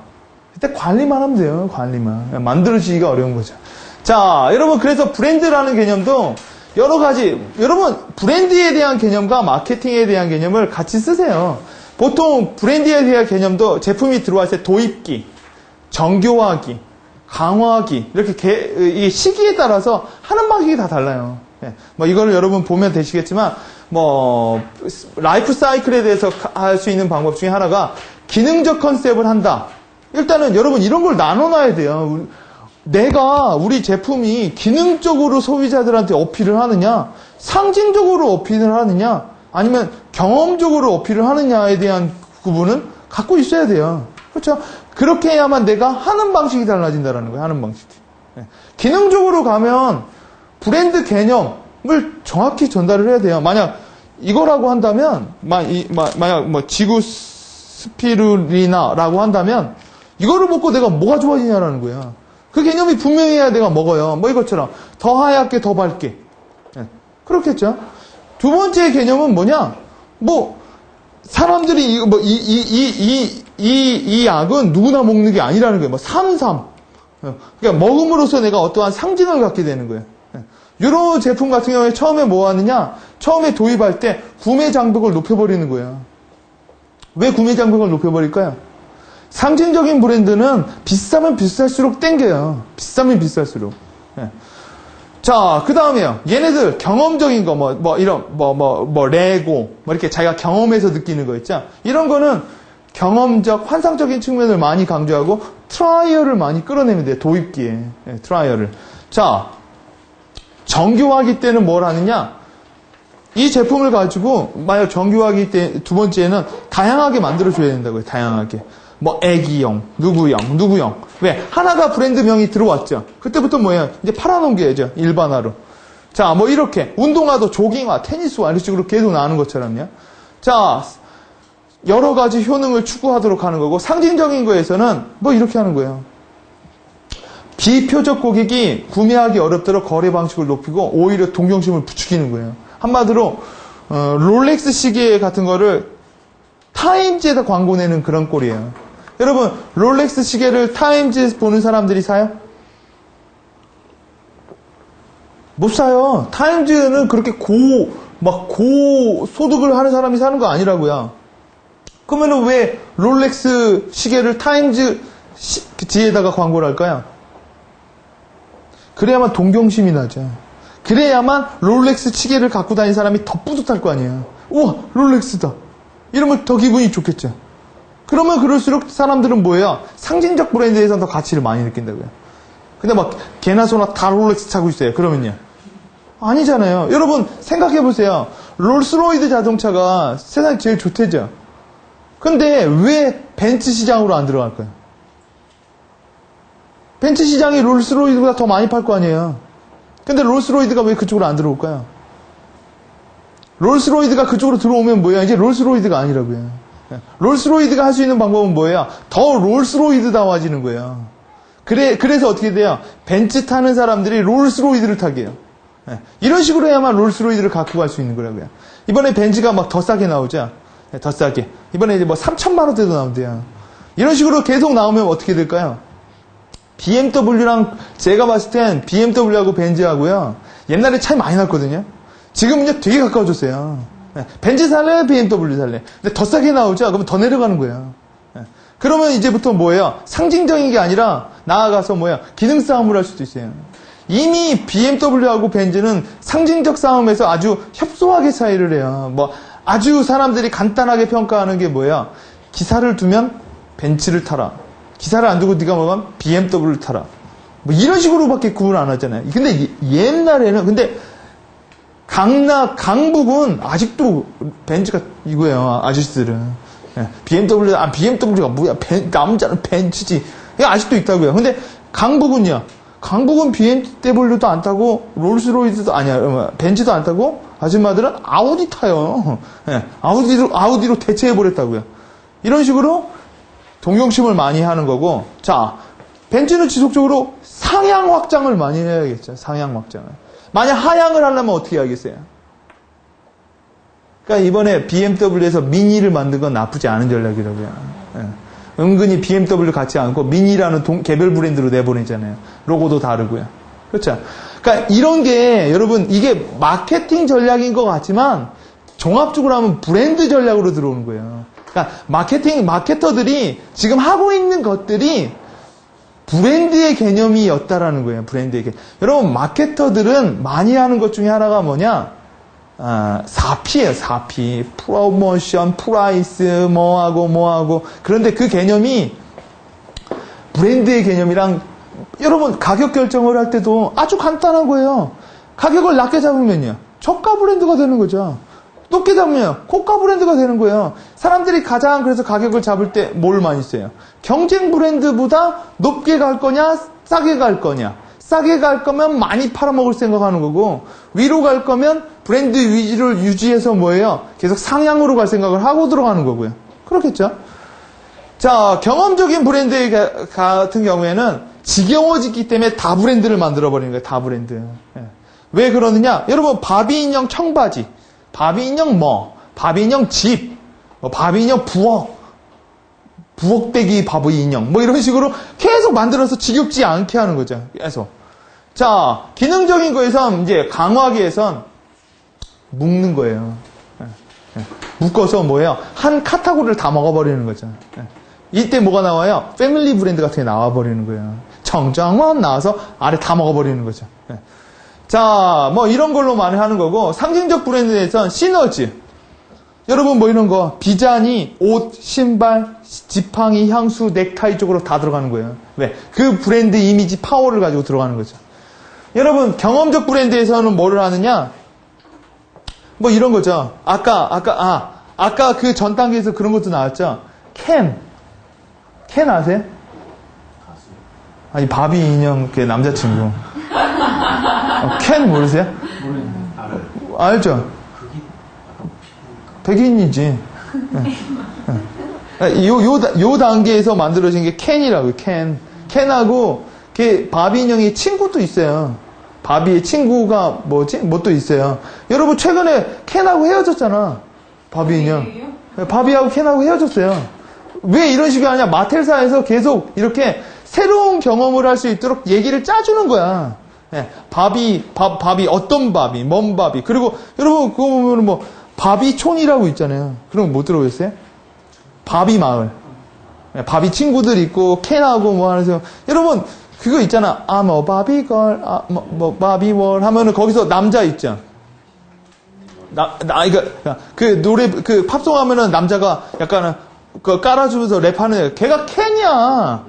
그때 관리만 하면 돼요. 관리만. 만들어지기가 어려운 거죠. 자, 여러분, 그래서 브랜드라는 개념도 여러 가지, 여러분, 브랜드에 대한 개념과 마케팅에 대한 개념을 같이 쓰세요. 보통 브랜드에 대한 개념도 제품이 들어왔을 때 도입기, 정교화기, 강화기, 이렇게 이 시기에 따라서 하는 방식이 다 달라요. 뭐 이거를 여러분 보면 되시겠지만, 뭐, 라이프 사이클에 대해서 할 수 있는 방법 중에 하나가 기능적 컨셉을 한다. 일단은 여러분 이런 걸 나눠놔야 돼요. 우리 제품이 기능적으로 소비자들한테 어필을 하느냐, 상징적으로 어필을 하느냐, 아니면 경험적으로 어필을 하느냐에 대한 구분은 갖고 있어야 돼요. 그렇죠? 그렇게 해야만 내가 하는 방식이 달라진다는 거예요. 하는 방식이. 기능적으로 가면 브랜드 개념을 정확히 전달을 해야 돼요. 만약 이거라고 한다면, 만약 뭐 지구 스피루리나라고 한다면 이거를 먹고 내가 뭐가 좋아지냐라는 거야. 그 개념이 분명히 해야 내가 먹어요. 뭐 이것처럼 더 하얗게 더 밝게. 그렇겠죠. 두 번째 개념은 뭐냐? 뭐 사람들이 이 약은 누구나 먹는 게 아니라는 거예요. 뭐 삼삼. 그러니까 먹음으로써 내가 어떠한 상징을 갖게 되는 거예요. 이런 제품 같은 경우에 처음에 뭐 하느냐? 처음에 도입할 때 구매 장벽을 높여버리는 거예요. 왜 구매 장벽을 높여버릴까요? 상징적인 브랜드는 비싸면 비쌀수록 땡겨요. 비싸면 비쌀수록. 자, 그 다음에요. 얘네들 경험적인 거, 레고, 이렇게 자기가 경험해서 느끼는 거 있죠? 이런 거는 경험적, 환상적인 측면을 많이 강조하고 트라이얼을 많이 끌어내면 돼요. 도입기에. 트라이얼을. 자, 정교화기 때는 뭘 하느냐? 이 제품을 가지고, 만약 정교화기 때, 두 번째는 다양하게 만들어줘야 된다고요. 다양하게. 뭐 애기용, 누구용. 왜? 하나가 브랜드명이 들어왔죠. 그때부터 뭐예요? 이제 팔아넘겨야죠. 일반화로. 자, 뭐 이렇게 운동화도 조깅화, 테니스화 이런 식으로 계속 나오는 것처럼요. 자, 여러 가지 효능을 추구하도록 하는 거고 상징적인 거에서는 뭐 이렇게 하는 거예요. 비표적 고객이 구매하기 어렵도록 거래 방식을 높이고 오히려 동경심을 부추기는 거예요. 한마디로 롤렉스 시계 같은 거를 타임즈에다 광고 내는 그런 꼴이에요. 여러분, 롤렉스 시계를 타임즈에서 보는 사람들이 사요? 못 사요. 타임즈는 그렇게 고소득을 하는 사람이 사는 거 아니라고요. 그러면 왜 롤렉스 시계를 타임즈 뒤에다가 광고를 할까요? 그래야만 동경심이 나죠. 그래야만 롤렉스 시계를 갖고 다니는 사람이 더 뿌듯할 거 아니에요. 우와, 롤렉스다. 이러면 더 기분이 좋겠죠. 그러면 그럴수록 사람들은 뭐예요? 상징적 브랜드에서 더 가치를 많이 느낀다고요. 근데 개나 소나 다 롤렉스 차고 있어요. 그러면요. 아니잖아요. 여러분 생각해보세요. 롤스로이드 자동차가 세상에 제일 좋대죠. 근데 왜 벤츠 시장으로 안 들어갈까요? 벤츠 시장이 롤스로이드보다 더 많이 팔 거 아니에요. 근데 롤스로이드가 왜 그쪽으로 안 들어올까요? 롤스로이드가 그쪽으로 들어오면 뭐예요? 이제 롤스로이드가 아니라고요. 롤스로이드가 할 수 있는 방법은 뭐예요? 더 롤스로이드다워지는 거예요. 그래서 어떻게 돼요? 벤츠 타는 사람들이 롤스로이드를 타게 해요. 이런 식으로 해야만 롤스로이드를 갖고 갈 수 있는 거라고요. 이번에 벤츠가 더 싸게 나오죠? 더 싸게. 이번에 이제 3,000만 원대도 나온대요. 이런 식으로 계속 나오면 어떻게 될까요? BMW랑 제가 봤을 땐 BMW하고 벤츠하고요. 옛날에 차이 많이 났거든요. 지금은요 되게 가까워졌어요. 벤츠 살래? BMW 살래? 근데 더 싸게 나오죠? 그러면 더 내려가는 거예요. 그러면 이제부터 뭐예요? 상징적인 게 아니라 나아가서 뭐예요? 기능 싸움을 할 수도 있어요. 이미 BMW하고 벤츠는 상징적 싸움에서 아주 협소하게 차이를 해요. 뭐 아주 사람들이 간단하게 평가하는 게 뭐예요? 기사를 두면 벤츠를 타라. 기사를 안 두고 네가 뭐가면 BMW를 타라. 뭐 이런 식으로밖에 구분 안 하잖아요. 근데 옛날에는 근데 강북은 아직도 벤츠가 이거예요. 아저씨들은 BMW가 뭐야? 남자는 벤츠지. 이게 아직도 있다고요. 근데 강북은요. 강북은 BMW도 안 타고 롤스로이스도 아니야. 벤츠도 안 타고 아줌마들은 아우디 타요. 아우디로 대체해 버렸다고요. 이런 식으로 동경심을 많이 하는 거고, 자, 벤츠는 지속적으로 상향 확장을 많이 해야겠죠. 상향 확장을. 만약 하향을 하려면 어떻게 하겠어요? 그러니까 이번에 BMW에서 미니를 만든 건 나쁘지 않은 전략이라고요. 은근히 BMW 같지 않고 미니라는 개별 브랜드로 내보내잖아요. 로고도 다르고요. 그렇죠? 그러니까 이런 게 여러분 이게 마케팅 전략인 것 같지만 종합적으로 하면 브랜드 전략으로 들어오는 거예요. 그러니까 마케터들이 지금 하고 있는 것들이 브랜드의 개념이었다라는 거예요. 브랜드의 개념. 여러분, 마케터들은 많이 하는 것 중에 하나가 뭐냐? 4P예요, 4P. 프로모션, 프라이스, 뭐하고. 그런데 그 개념이 브랜드의 개념이랑 여러분, 가격 결정을 할 때도 아주 간단한 거예요. 가격을 낮게 잡으면요. 저가 브랜드가 되는 거죠. 높게 잡으면 고가 브랜드가 되는 거예요. 사람들이 가장 그래서 가격을 잡을 때 뭘 많이 써요? 경쟁 브랜드보다 높게 갈 거냐, 싸게 갈 거냐. 싸게 갈 거면 많이 팔아먹을 생각하는 거고, 위로 갈 거면 브랜드 위주를 유지해서 뭐예요? 계속 상향으로 갈 생각을 하고 들어가는 거고요. 그렇겠죠? 자, 경험적인 브랜드 같은 경우에는 지겨워지기 때문에 다 브랜드를 만들어버리는 거예요. 다 브랜드. 왜 그러느냐? 여러분, 바비 인형 청바지. 바비 인형 바비 인형 집, 바비 인형 부엌배기 바비 인형, 이런 식으로 계속 만들어서 지겹지 않게 하는 거죠. 계속. 자, 기능적인 거에서 이제 강화하기 위해선 묶는 거예요. 묶어서 뭐예요? 한 카테고리를 다 먹어버리는 거죠. 이때 뭐가 나와요? 패밀리 브랜드 같은 게 나와버리는 거예요. 정정원 나와서 아래 다 먹어버리는 거죠. 자, 이런 걸로 많이 하는 거고, 상징적 브랜드에선 시너지. 여러분 이런 거, 비자니, 옷, 신발, 지팡이, 향수, 넥타이 쪽으로 다 들어가는 거예요. 왜? 그 브랜드 이미지 파워를 가지고 들어가는 거죠. 여러분, 경험적 브랜드에서는 뭐를 하느냐? 이런 거죠. 아까 그 전 단계에서 그런 것도 나왔죠. 켄 아세요? 아니, 바비 인형, 그 남자친구. 켄 모르세요? 알죠? 백인이지. 요 단계에서 만들어진 게 켄이라고요. 켄하고 바비 인형의 친구도 있어요. 바비의 친구가 뭐지? 또 있어요. 여러분 최근에 켄하고 헤어졌잖아. 바비 인형. 바비하고 켄하고 헤어졌어요. 왜 이런 식으로 하냐? 마텔사에서 계속 이렇게 새로운 경험을 할 수 있도록 얘기를 짜주는 거야. 바비, 어떤 바비, 뭔 바비. 그리고 여러분 그거 보면 바비촌이라고 있잖아요. 그런 거 못 들어보셨어요? 바비 마을. 바비 친구들 있고 켄하고 하면서 여러분 그거 있잖아. I'm a Barbie girl, 바비 월 하면은 거기서 남자 있죠. 그 노래 그 팝송 하면은 남자가 약간 그 깔아주면서 랩하는 걔가 켄이야.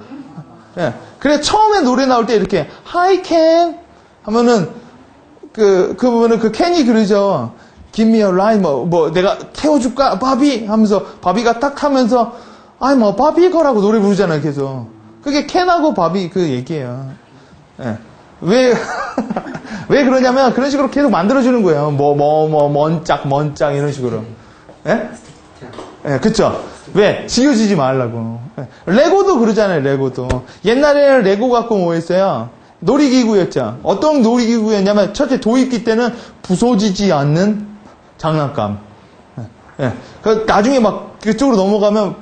그래 처음에 노래 나올 때 이렇게 Hi Ken 하면은 그 부분은 그 켄이 그러죠. Give me a ride, 내가 태워줄까? 바비! 하면서, 바비가 딱 하면서, 바비 거라고 노래 부르잖아요, 계속. 그게 켄하고 바비 그 얘기예요. 왜 그러냐면, 그런 식으로 계속 만들어주는 거예요. 먼짝, 이런 식으로. 그쵸? 왜? 지겨지지 말라고. 레고도 그러잖아요, 레고도. 옛날에는 레고 갖고 뭐 했어요? 놀이기구였죠. 어떤 놀이기구였냐면, 첫째 도입기 때는 부서지지 않는 장난감. 나중에 그쪽으로 넘어가면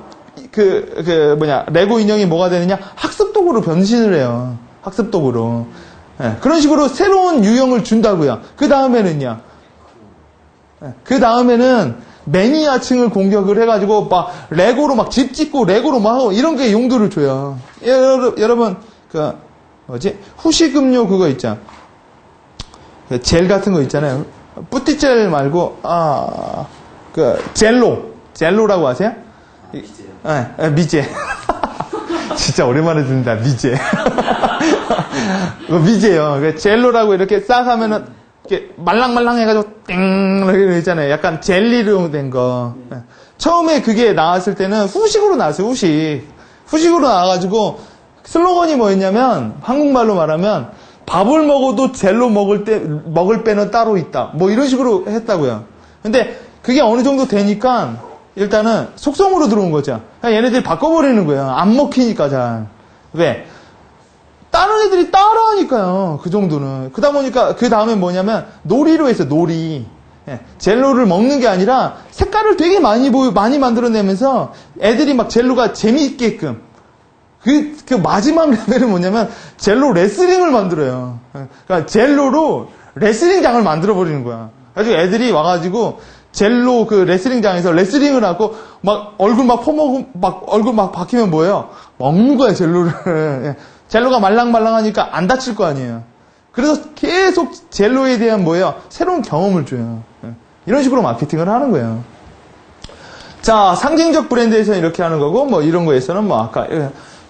레고 인형이 뭐가 되느냐? 학습도구로 변신을 해요. 학습도구로. 예, 그런 식으로 새로운 유형을 준다고요. 그 다음에는요. 그 다음에는 매니아층을 공격을 해가지고 막 레고로 막 집 짓고 레고로 막 하고 이런 게 용도를 줘요. 여러분 후식음료 그거 있죠. 젤 같은 거 있잖아요. 뿌띠젤 말고 젤로라고 아세요? 미제요. 미제. 진짜 오랜만에 듣는다. 미제. 미제요. 젤로라고 이렇게 싹 하면은 이렇게 말랑말랑 해가지고 땡 이렇게 있잖아요. 약간 젤리로 된 거. 처음에 그게 나왔을 때는 후식으로 나왔어요. 후식으로 나와가지고 슬로건이 뭐였냐면 한국말로 말하면 밥을 먹어도 젤로 먹을 빼는 따로 있다. 뭐 이런 식으로 했다고요. 근데 그게 어느 정도 되니까 일단은 속성으로 들어온 거죠. 얘네들이 바꿔버리는 거예요. 안 먹히니까 잘. 왜? 다른 애들이 따라하니까요. 그 정도는. 그러다 보니까 그 다음에 뭐냐면 놀이로 했어요. 놀이. 젤로를 먹는 게 아니라 색깔을 되게 많이 만들어내면서 애들이 막 젤로가 재미있게끔. 그 마지막 레벨은 뭐냐면 젤로 레슬링을 만들어요. 그러니까 젤로로 레슬링장을 만들어버리는 거야. 그래가지고 애들이 와가지고 젤로 그 레슬링장에서 레슬링을 하고 막 얼굴 막 퍼먹고 막 얼굴 막 박히면 뭐예요? 먹는 거야 젤로를. 젤로가 말랑말랑하니까 안 다칠 거 아니에요. 그래서 계속 젤로에 대한 뭐예요? 새로운 경험을 줘요. 이런 식으로 마케팅을 하는 거예요. 자, 상징적 브랜드에서는 이렇게 하는 거고, 뭐 이런 거에서는 뭐 아까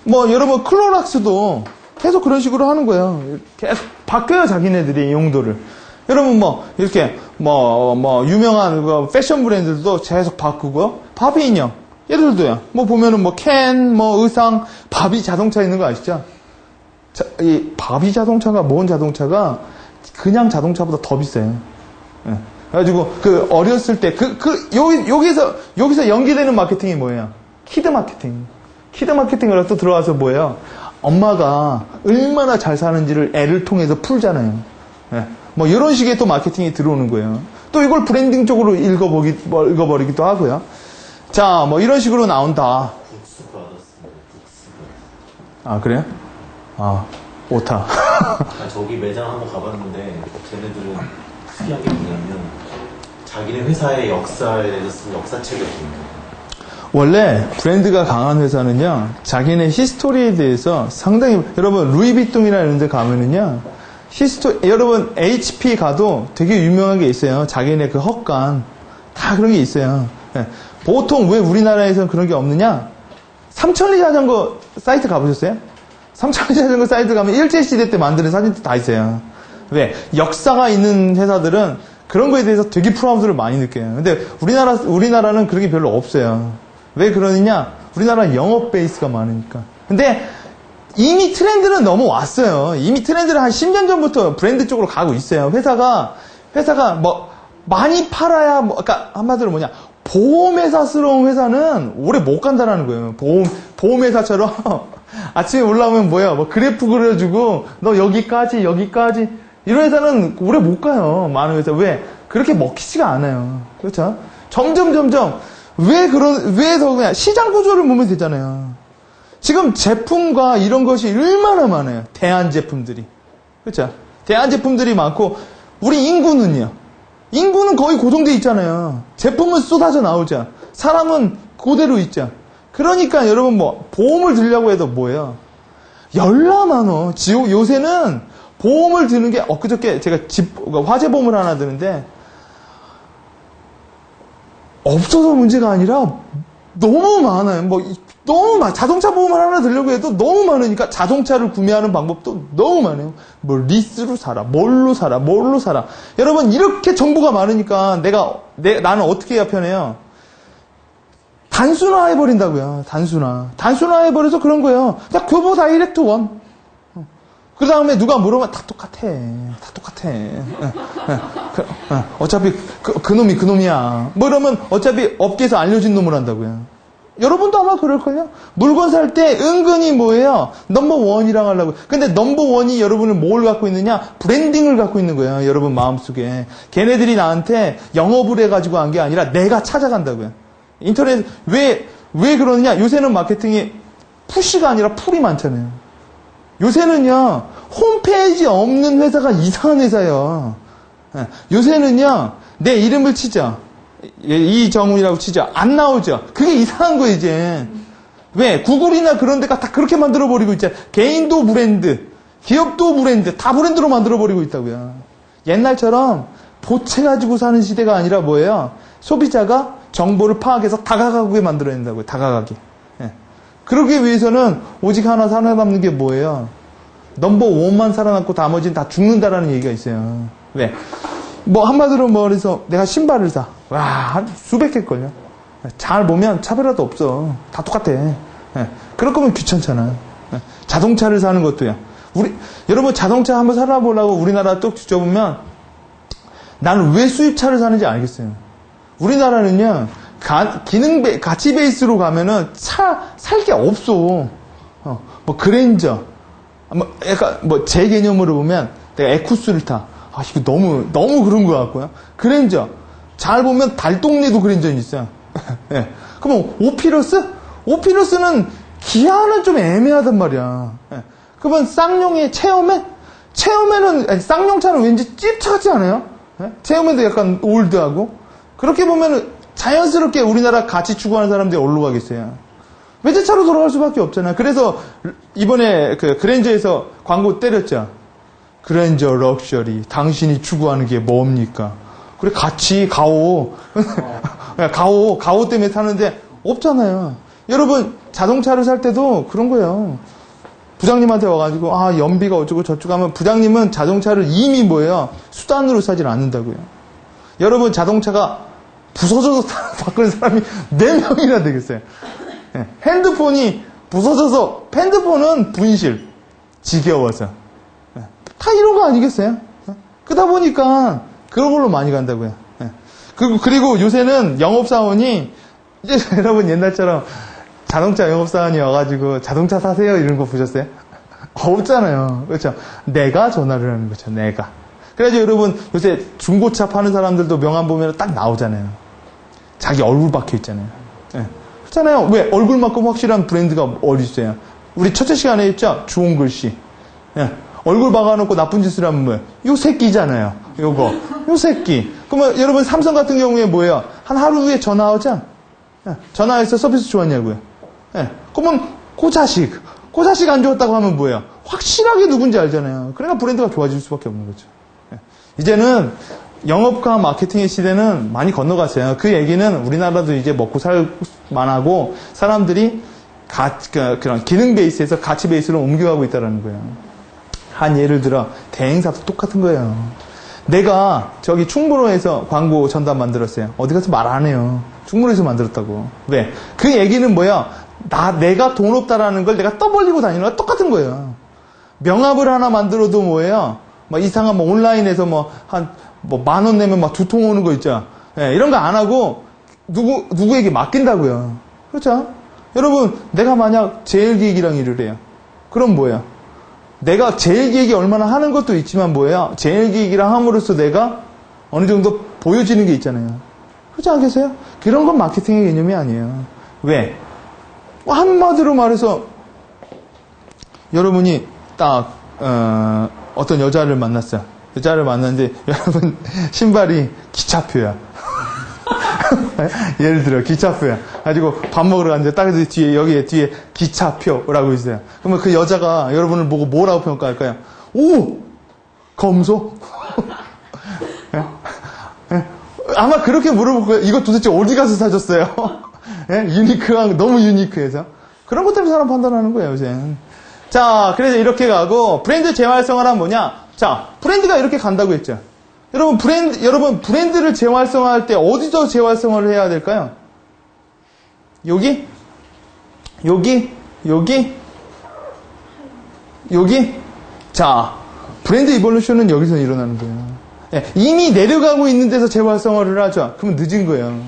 여러분 클로락스도 계속 그런 식으로 하는 거예요. 계속 바뀌어요 자기네들이 용도를. 여러분 이렇게 유명한 패션 브랜드들도 계속 바꾸고요. 바비 인형 얘들도요. 보면은 캔 의상 바비 자동차 있는 거 아시죠? 이 바비 자동차가 뭔 자동차가 그냥 자동차보다 더 비싸요. 예. 그래가지고 어렸을 때 여기서 연기되는 마케팅이 뭐예요? 키드 마케팅을 또 들어와서 뭐예요? 엄마가 얼마나 잘 사는지를 애를 통해서 풀잖아요. 예. 이런 식의 또 마케팅이 들어오는 거예요. 또 이걸 브랜딩 쪽으로 읽어버리기도 하고요. 자, 이런 식으로 나온다. 북스 브라더스인데, 북스. 아, 그래요? 오타. 저기 매장 한번 가봤는데, 쟤네들은 특이한 게 뭐냐면, 자기네 회사의 역사에 대해서 쓴 역사책을 줍니다. 원래 브랜드가 강한 회사는요, 자기네 히스토리에 대해서 상당히, 여러분, 루이비통이나 이런 데 가면은요, 여러분, HP 가도 되게 유명한 게 있어요. 자기네 그 헛간. 다 그런 게 있어요. 네. 보통 왜 우리나라에서는 그런 게 없느냐? 삼천리 자전거 사이트 가보셨어요? 삼천리 자전거 사이트 가면 일제시대 때 만드는 사진도 다 있어요. 왜? 역사가 있는 회사들은 그런 거에 대해서 되게 프라우드를 많이 느껴요. 근데 우리나라는 그런 게 별로 없어요. 왜 그러느냐? 우리나라는 영업 베이스가 많으니까. 근데 이미 트렌드는 넘어왔어요. 이미 트렌드는 한 10년 전부터 브랜드 쪽으로 가고 있어요. 회사가 많이 팔아야, 그러니까 한마디로 뭐냐. 보험회사스러운 회사는 오래 못 간다라는 거예요. 보험회사처럼 아침에 올라오면 그래프 그려주고, 너 여기까지. 이런 회사는 오래 못 가요. 많은 회사. 왜? 그렇게 먹히지가 않아요. 그렇죠? 점점, 왜 더 그냥 시장 구조를 보면 되잖아요. 지금 제품과 이런 것이 얼마나 많아요. 대한 제품들이. 그렇죠? 대한 제품들이 많고, 우리 인구는요. 인구는 거의 고정돼 있잖아요. 제품은 쏟아져 나오죠. 사람은 그대로 있죠. 그러니까 여러분 보험을 들려고 해도 뭐예요? 열나 많어. 요새는 보험을 드는 게 엊그저께 제가 화재 보험을 하나 드는데 없어서 문제가 아니라 너무 많아요. 너무 자동차 보험을 하나 들려고 해도 너무 많으니까 자동차를 구매하는 방법도 너무 많아요. 리스로 사라, 뭘로 사라. 여러분 이렇게 정보가 많으니까 나는 어떻게 해야 편해요? 단순화해버린다고요. 단순화해버려서 그런 거예요. 자, 교보 다이렉트 원. 그 다음에 누가 물어보면 다 똑같아. 어차피 그놈이 그놈이야. 이러면 어차피 업계에서 알려진 놈을 한다고요. 여러분도 아마 그럴걸요? 물건 살 때 은근히 뭐예요? 넘버원이랑 하려고. 근데 넘버원이 여러분을 뭘 갖고 있느냐? 브랜딩을 갖고 있는 거예요. 여러분 마음속에. 걔네들이 나한테 영업을 해가지고 한 게 아니라 내가 찾아간다고요. 인터넷, 왜 왜 그러느냐? 요새는 마케팅이 푸시가 아니라 풀이 많잖아요. 요새는요, 홈페이지 없는 회사가 이상한 회사예요. 요새는요, 내 이름을 치죠. 이정훈이라고 치죠. 안 나오죠. 그게 이상한 거예요, 이제. 왜? 구글이나 그런 데가 다 그렇게 만들어버리고 있잖아요. 개인도 브랜드, 기업도 브랜드, 다 브랜드로 만들어버리고 있다고요. 옛날처럼 보채 가지고 사는 시대가 아니라 뭐예요? 소비자가 정보를 파악해서 다가가게 만들어야 된다고요. 다가가게. 예. 그러기 위해서는 오직 하나 살아남는 게 뭐예요? 넘버 원만 살아남고 나머지는 다 죽는다라는 얘기가 있어요. 왜? 뭐 한마디로 말해서 내가 신발을 사. 와, 한 수백 개걸요. 잘 보면 차별화도 없어. 다 똑같아. 예. 그럴 거면 귀찮잖아. 예. 자동차를 사는 것도요. 여러분 자동차 한번 살아보려고 우리나라 또 뒤져보면 나는 왜 수입차를 사는지 알겠어요. 우리나라는요, 가치 베이스로 가면은 살 게 없어. 뭐 그랜저. 약간 제 개념으로 보면 내가 에쿠스를 타. 아, 이거 너무 그런 것 같고요. 그랜저. 잘 보면 달동네도 그랜저는 있어요. 예. 그럼 오피러스는 기아는 좀 애매하단 말이야. 예. 그러면 쌍용의 체험에는 쌍용차는 왠지 찝차 같지 않아요? 예? 체험에도 약간 올드하고. 그렇게 보면 자연스럽게 우리나라 가치 추구하는 사람들이 어디로 가겠어요? 외제차로 돌아갈 수밖에 없잖아요. 그래서 이번에 그 그랜저에서 광고 때렸죠. 그랜저 럭셔리. 당신이 추구하는 게 뭡니까? 그래, 같이 가오. 가오 때문에 사는데 없잖아요. 여러분, 자동차를 살 때도 그런 거예요. 부장님한테 와가지고, 연비가 어쩌고 저쩌고 하면 부장님은 자동차를 이미 뭐예요? 수단으로 사질 않는다고요. 여러분, 자동차가 부서져서 바꾸는 사람이 4명이나 되겠어요. 네. 핸드폰이 부서져서, 핸드폰은 분실. 지겨워서. 네. 다 이런 거 아니겠어요? 네. 그러다 보니까 그런 걸로 많이 간다고요. 네. 그리고 요새는 영업사원이, 이제 여러분 옛날처럼 자동차 영업사원이 와가지고 자동차 사세요 이런 거 보셨어요? 없잖아요. 그렇죠? 내가 전화를 하는 거죠. 내가. 그래서 여러분 요새 중고차 파는 사람들도 명함 보면 딱 나오잖아요. 자기 얼굴 박혀 있잖아요. 네. 그렇잖아요. 왜? 얼굴만큼 확실한 브랜드가 어디 있어요? 우리 첫째 시간에 했죠? 주홍 글씨. 네. 얼굴 박아놓고 나쁜 짓을 하면 뭐예요? 요 새끼잖아요. 요 새끼. 그러면 여러분 삼성 같은 경우에 뭐예요? 한 하루 후에 전화 오죠? 네. 전화해서 서비스 좋았냐고요? 네. 그러면 그 자식 안 좋았다고 하면 뭐예요? 확실하게 누군지 알잖아요. 그러니까 브랜드가 좋아질 수밖에 없는 거죠. 네. 이제는 영업과 마케팅의 시대는 많이 건너갔어요. 그 얘기는 우리나라도 이제 먹고 살만하고 사람들이 그런 기능 베이스에서 가치 베이스로 옮겨가고 있다는 거예요. 한 예를 들어 대행사도 똑같은 거예요. 내가 저기 충무로에서 광고 전단 만들었어요. 어디 가서 말 안 해요. 충무로에서 만들었다고. 왜? 그 얘기는 뭐야? 내가 돈 없다라는 걸 내가 떠벌리고 다니는 거랑 똑같은 거예요. 명함을 하나 만들어도 뭐예요? 막 이상한 온라인에서 한 10,000원 내면 2통 오는 거 있죠. 예, 이런 거 안 하고 누구에게 맡긴다고요. 그렇죠? 여러분, 내가 만약 제일기획이랑 일을 해요. 그럼 뭐예요? 내가 제일기획이 얼마나 하는 것도 있지만 뭐예요? 제일기획이랑 함으로써 내가 어느 정도 보여지는 게 있잖아요. 그렇지 않겠어요? 그런 건 마케팅의 개념이 아니에요. 왜? 한마디로 말해서 여러분이 딱 어떤 여자를 만났어요. 여자를 만났는데 여러분 신발이 기차표야. 예를 들어 기차표야. 가지고 밥 먹으러 갔는데 딱 뒤에 여기에 뒤에 기차표라고 있어요. 그러면 그 여자가 여러분을 보고 뭐라고 평가할까요? 오, 검소. 아마 그렇게 물어볼 거예요. 이거 도대체 어디 가서 사줬어요? 유니크한 너무 유니크해서 그런 것 때문에 사람 판단하는 거예요, 요새. 자, 그래서 이렇게 가고 브랜드 재활성화란 뭐냐? 자, 브랜드가 이렇게 간다고 했죠. 여러분 브랜드를 재활성화할 때 어디서 재활성화를 해야 될까요? 여기? 자, 브랜드 이볼루션은 여기서 일어나는 거예요. 예, 이미 내려가고 있는 데서 재활성화를 하죠. 그러면 늦은 거예요.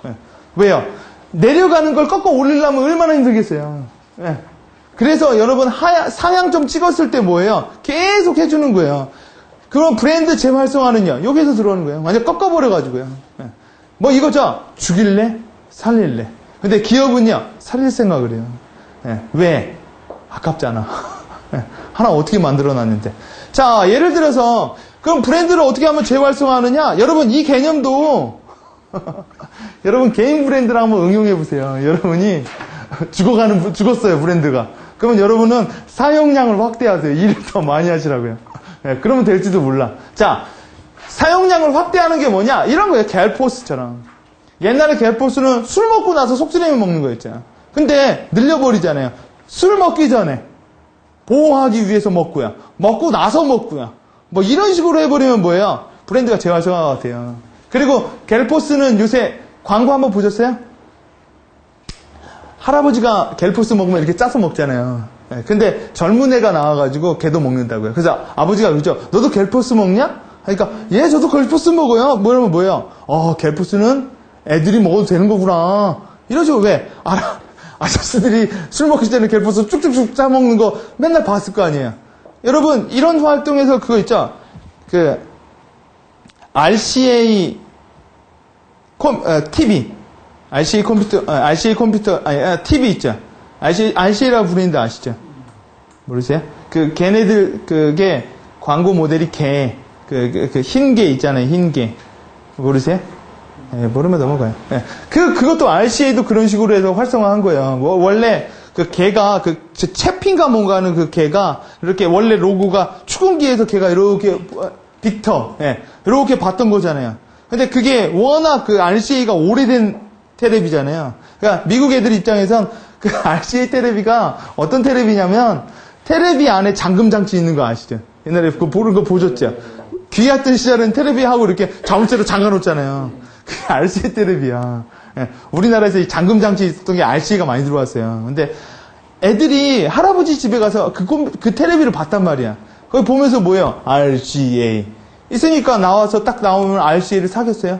예, 왜요? 내려가는 걸 꺾어 올리려면 얼마나 힘들겠어요. 예. 그래서 여러분 상향 좀 찍었을 때 뭐예요? 계속 해주는 거예요. 그럼 브랜드 재활성화는요, 여기서 들어오는 거예요. 완전 꺾어버려가지고요. 예. 뭐 이거죠? 죽일래? 살릴래? 근데 기업은요, 살릴 생각을 해요. 예, 왜? 아깝잖아. 예, 하나 어떻게 만들어 놨는데. 자, 예를 들어서, 그럼 브랜드를 어떻게 하면 재활성화하느냐? 여러분, 이 개념도, 여러분, 개인 브랜드를 한번 응용해 보세요. 여러분이 죽었어요, 브랜드가. 그러면 여러분은 사용량을 확대하세요. 일을 더 많이 하시라고요. 예, 그러면 될지도 몰라. 자, 사용량을 확대하는 게 뭐냐? 이런 거예요. 갤포스처럼. 옛날에 갤포스는 술 먹고 나서 속쓰리면 먹는 거였잖아. 근데 늘려버리잖아요. 술 먹기 전에 보호하기 위해서 먹고요. 먹고 나서 먹고요. 뭐 이런 식으로 해버리면 뭐예요? 브랜드가 재활성화가 돼요. 그리고 갤포스는 요새 광고 한번 보셨어요? 할아버지가 갤포스 먹으면 이렇게 짜서 먹잖아요. 네, 근데 젊은 애가 나와가지고 걔도 먹는다고요. 그래서 아버지가 그러죠. 너도 갤포스 먹냐? 그러니까 예, 저도 갤포스 먹어요. 뭐라면 뭐예요? 갤포스는 애들이 먹어도 되는 거구나. 이러죠. 왜? 아저씨들이 술 먹기 전에 갤포스 쭉쭉쭉 짜먹는 거 맨날 봤을 거 아니에요. 여러분, 이런 활동에서 그거 있죠? RCA TV. RCA 컴퓨터, TV 있죠? RCA라고 부르는데 아시죠? 모르세요? 걔네들, 그게 광고 모델이 흰 개 있잖아요, 흰 개. 모르세요? 예, 모르면 넘어가요. 예. 그것도 RCA도 그런 식으로 해서 활성화한 거예요. 원래 걔가, 채핀가 뭔가 하는 걔가, 이렇게 원래 로고가 축구기에서 걔가 이렇게, 빅터, 예, 이렇게 봤던 거잖아요. 근데 그게 워낙 RCA가 오래된 테레비잖아요. 그러니까 미국 애들 입장에선 RCA 테레비가 어떤 테레비냐면, 테레비 안에 잠금장치 있는 거 아시죠? 옛날에 그거 보는 거 보셨죠? 귀 같은 시절은 테레비하고 이렇게 자물쇠로 잠가놓잖아요. 그게 RCA 테레비야. 예, 우리나라에서 이 잠금장치 있었던 게 RCA가 많이 들어왔어요. 근데 애들이 할아버지 집에 가서 그 테레비를 봤단 말이야. 거기 보면서 뭐예요? RCA. 있으니까 나와서 딱 나오면 RCA를 사겠어요?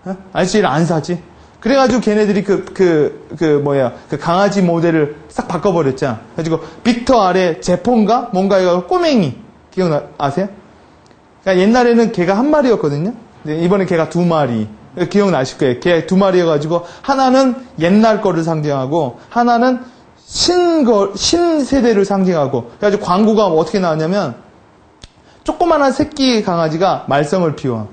예? RCA를 안 사지? 그래가지고 걔네들이 강아지 모델을 싹 바꿔버렸죠. 그래가지고 빅터 아래 제폰가? 뭔가 이거 꼬맹이. 아세요? 그러니까 옛날에는 걔가 한 마리였거든요. 근데 이번에 걔가 두 마리. 기억나실 거예요. 걔 두 마리여가지고 하나는 옛날 거를 상징하고 하나는 신세대를 상징하고. 그래가지고 광고가 어떻게 나왔냐면 조그만한 새끼 강아지가 말썽을 피워.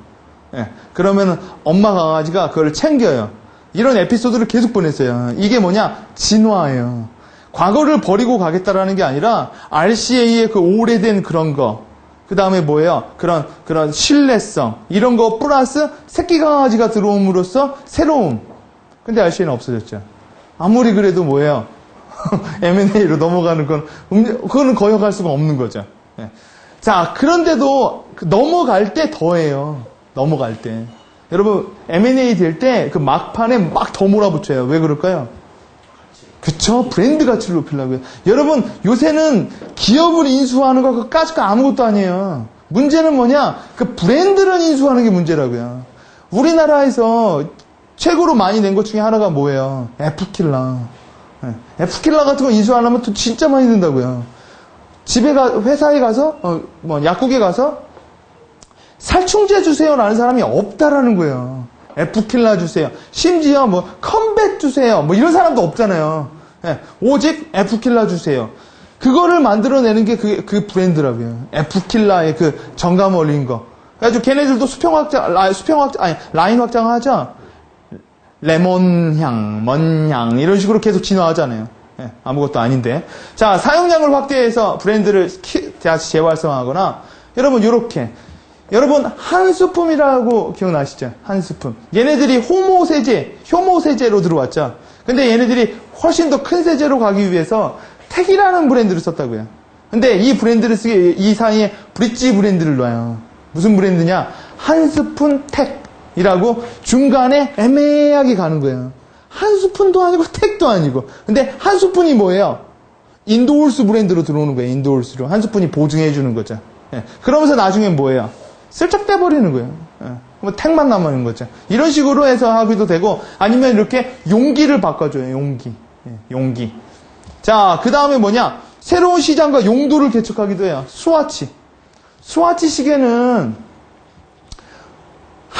예. 그러면 엄마 강아지가 그걸 챙겨요. 이런 에피소드를 계속 보냈어요. 이게 뭐냐? 진화예요. 과거를 버리고 가겠다라는 게 아니라 RCA의 오래된 그런 거. 그 다음에 뭐예요? 그런 신뢰성. 이런 거 플러스 새끼 강아지가 들어옴으로써 새로움. 근데 RCA는 없어졌죠. 아무리 그래도 뭐예요? M&A로 넘어가는 그거는 거역할 수가 없는 거죠. 예. 자, 그런데도 넘어갈 때 더해요. 넘어갈 때. 여러분, M&A 될 때 막판에 막 더 몰아붙여요. 왜 그럴까요? 그쵸? 브랜드 가치를 높이려고요. 여러분, 요새는 기업을 인수하는 것까지가 아무것도 아니에요. 문제는 뭐냐? 브랜드를 인수하는 게 문제라고요. 우리나라에서 최고로 많이 낸 것 중에 하나가 뭐예요? F킬라. F킬라 같은 거 인수하려면 또 진짜 많이 든다고요. 회사에 가서, 약국에 가서, 살충제 주세요라는 사람이 없다라는 거예요. F킬라 주세요. 심지어 컴뱃 주세요. 이런 사람도 없잖아요. 예, 오직 F킬라 주세요. 그거를 만들어내는 게 그 브랜드라고요. F킬라의 정감 올린 거. 그래가지고 걔네들도 라인 확장하죠. 레몬향, 먼향, 이런 식으로 계속 진화하잖아요. 예, 아무것도 아닌데. 자, 사용량을 확대해서 브랜드를 다시 재활성화하거나, 여러분, 요렇게. 여러분, 한스품이라고 기억나시죠? 한스품. 얘네들이 효모세제로 들어왔죠. 근데 얘네들이 훨씬 더 큰 세제로 가기 위해서 택이라는 브랜드를 썼다고요. 근데 이 브랜드를 쓰기 이 사이에 브릿지 브랜드를 놔요. 무슨 브랜드냐? 한스푼 택이라고 중간에 애매하게 가는 거예요. 한스푼도 아니고 택도 아니고. 근데 한스푼이 뭐예요? 인도홀스 브랜드로 들어오는 거예요. 인도홀스로. 한스푼이 보증해주는 거죠. 예. 그러면서 나중엔 뭐예요? 슬쩍 떼버리는 거예요. 예. 택만 남아있는 거죠. 이런 식으로 해서 하기도 되고, 아니면 이렇게 용기를 바꿔줘요. 용기. 예, 용기. 자, 그 다음에 뭐냐? 새로운 시장과 용도를 개척하기도 해요. 스와치 시계는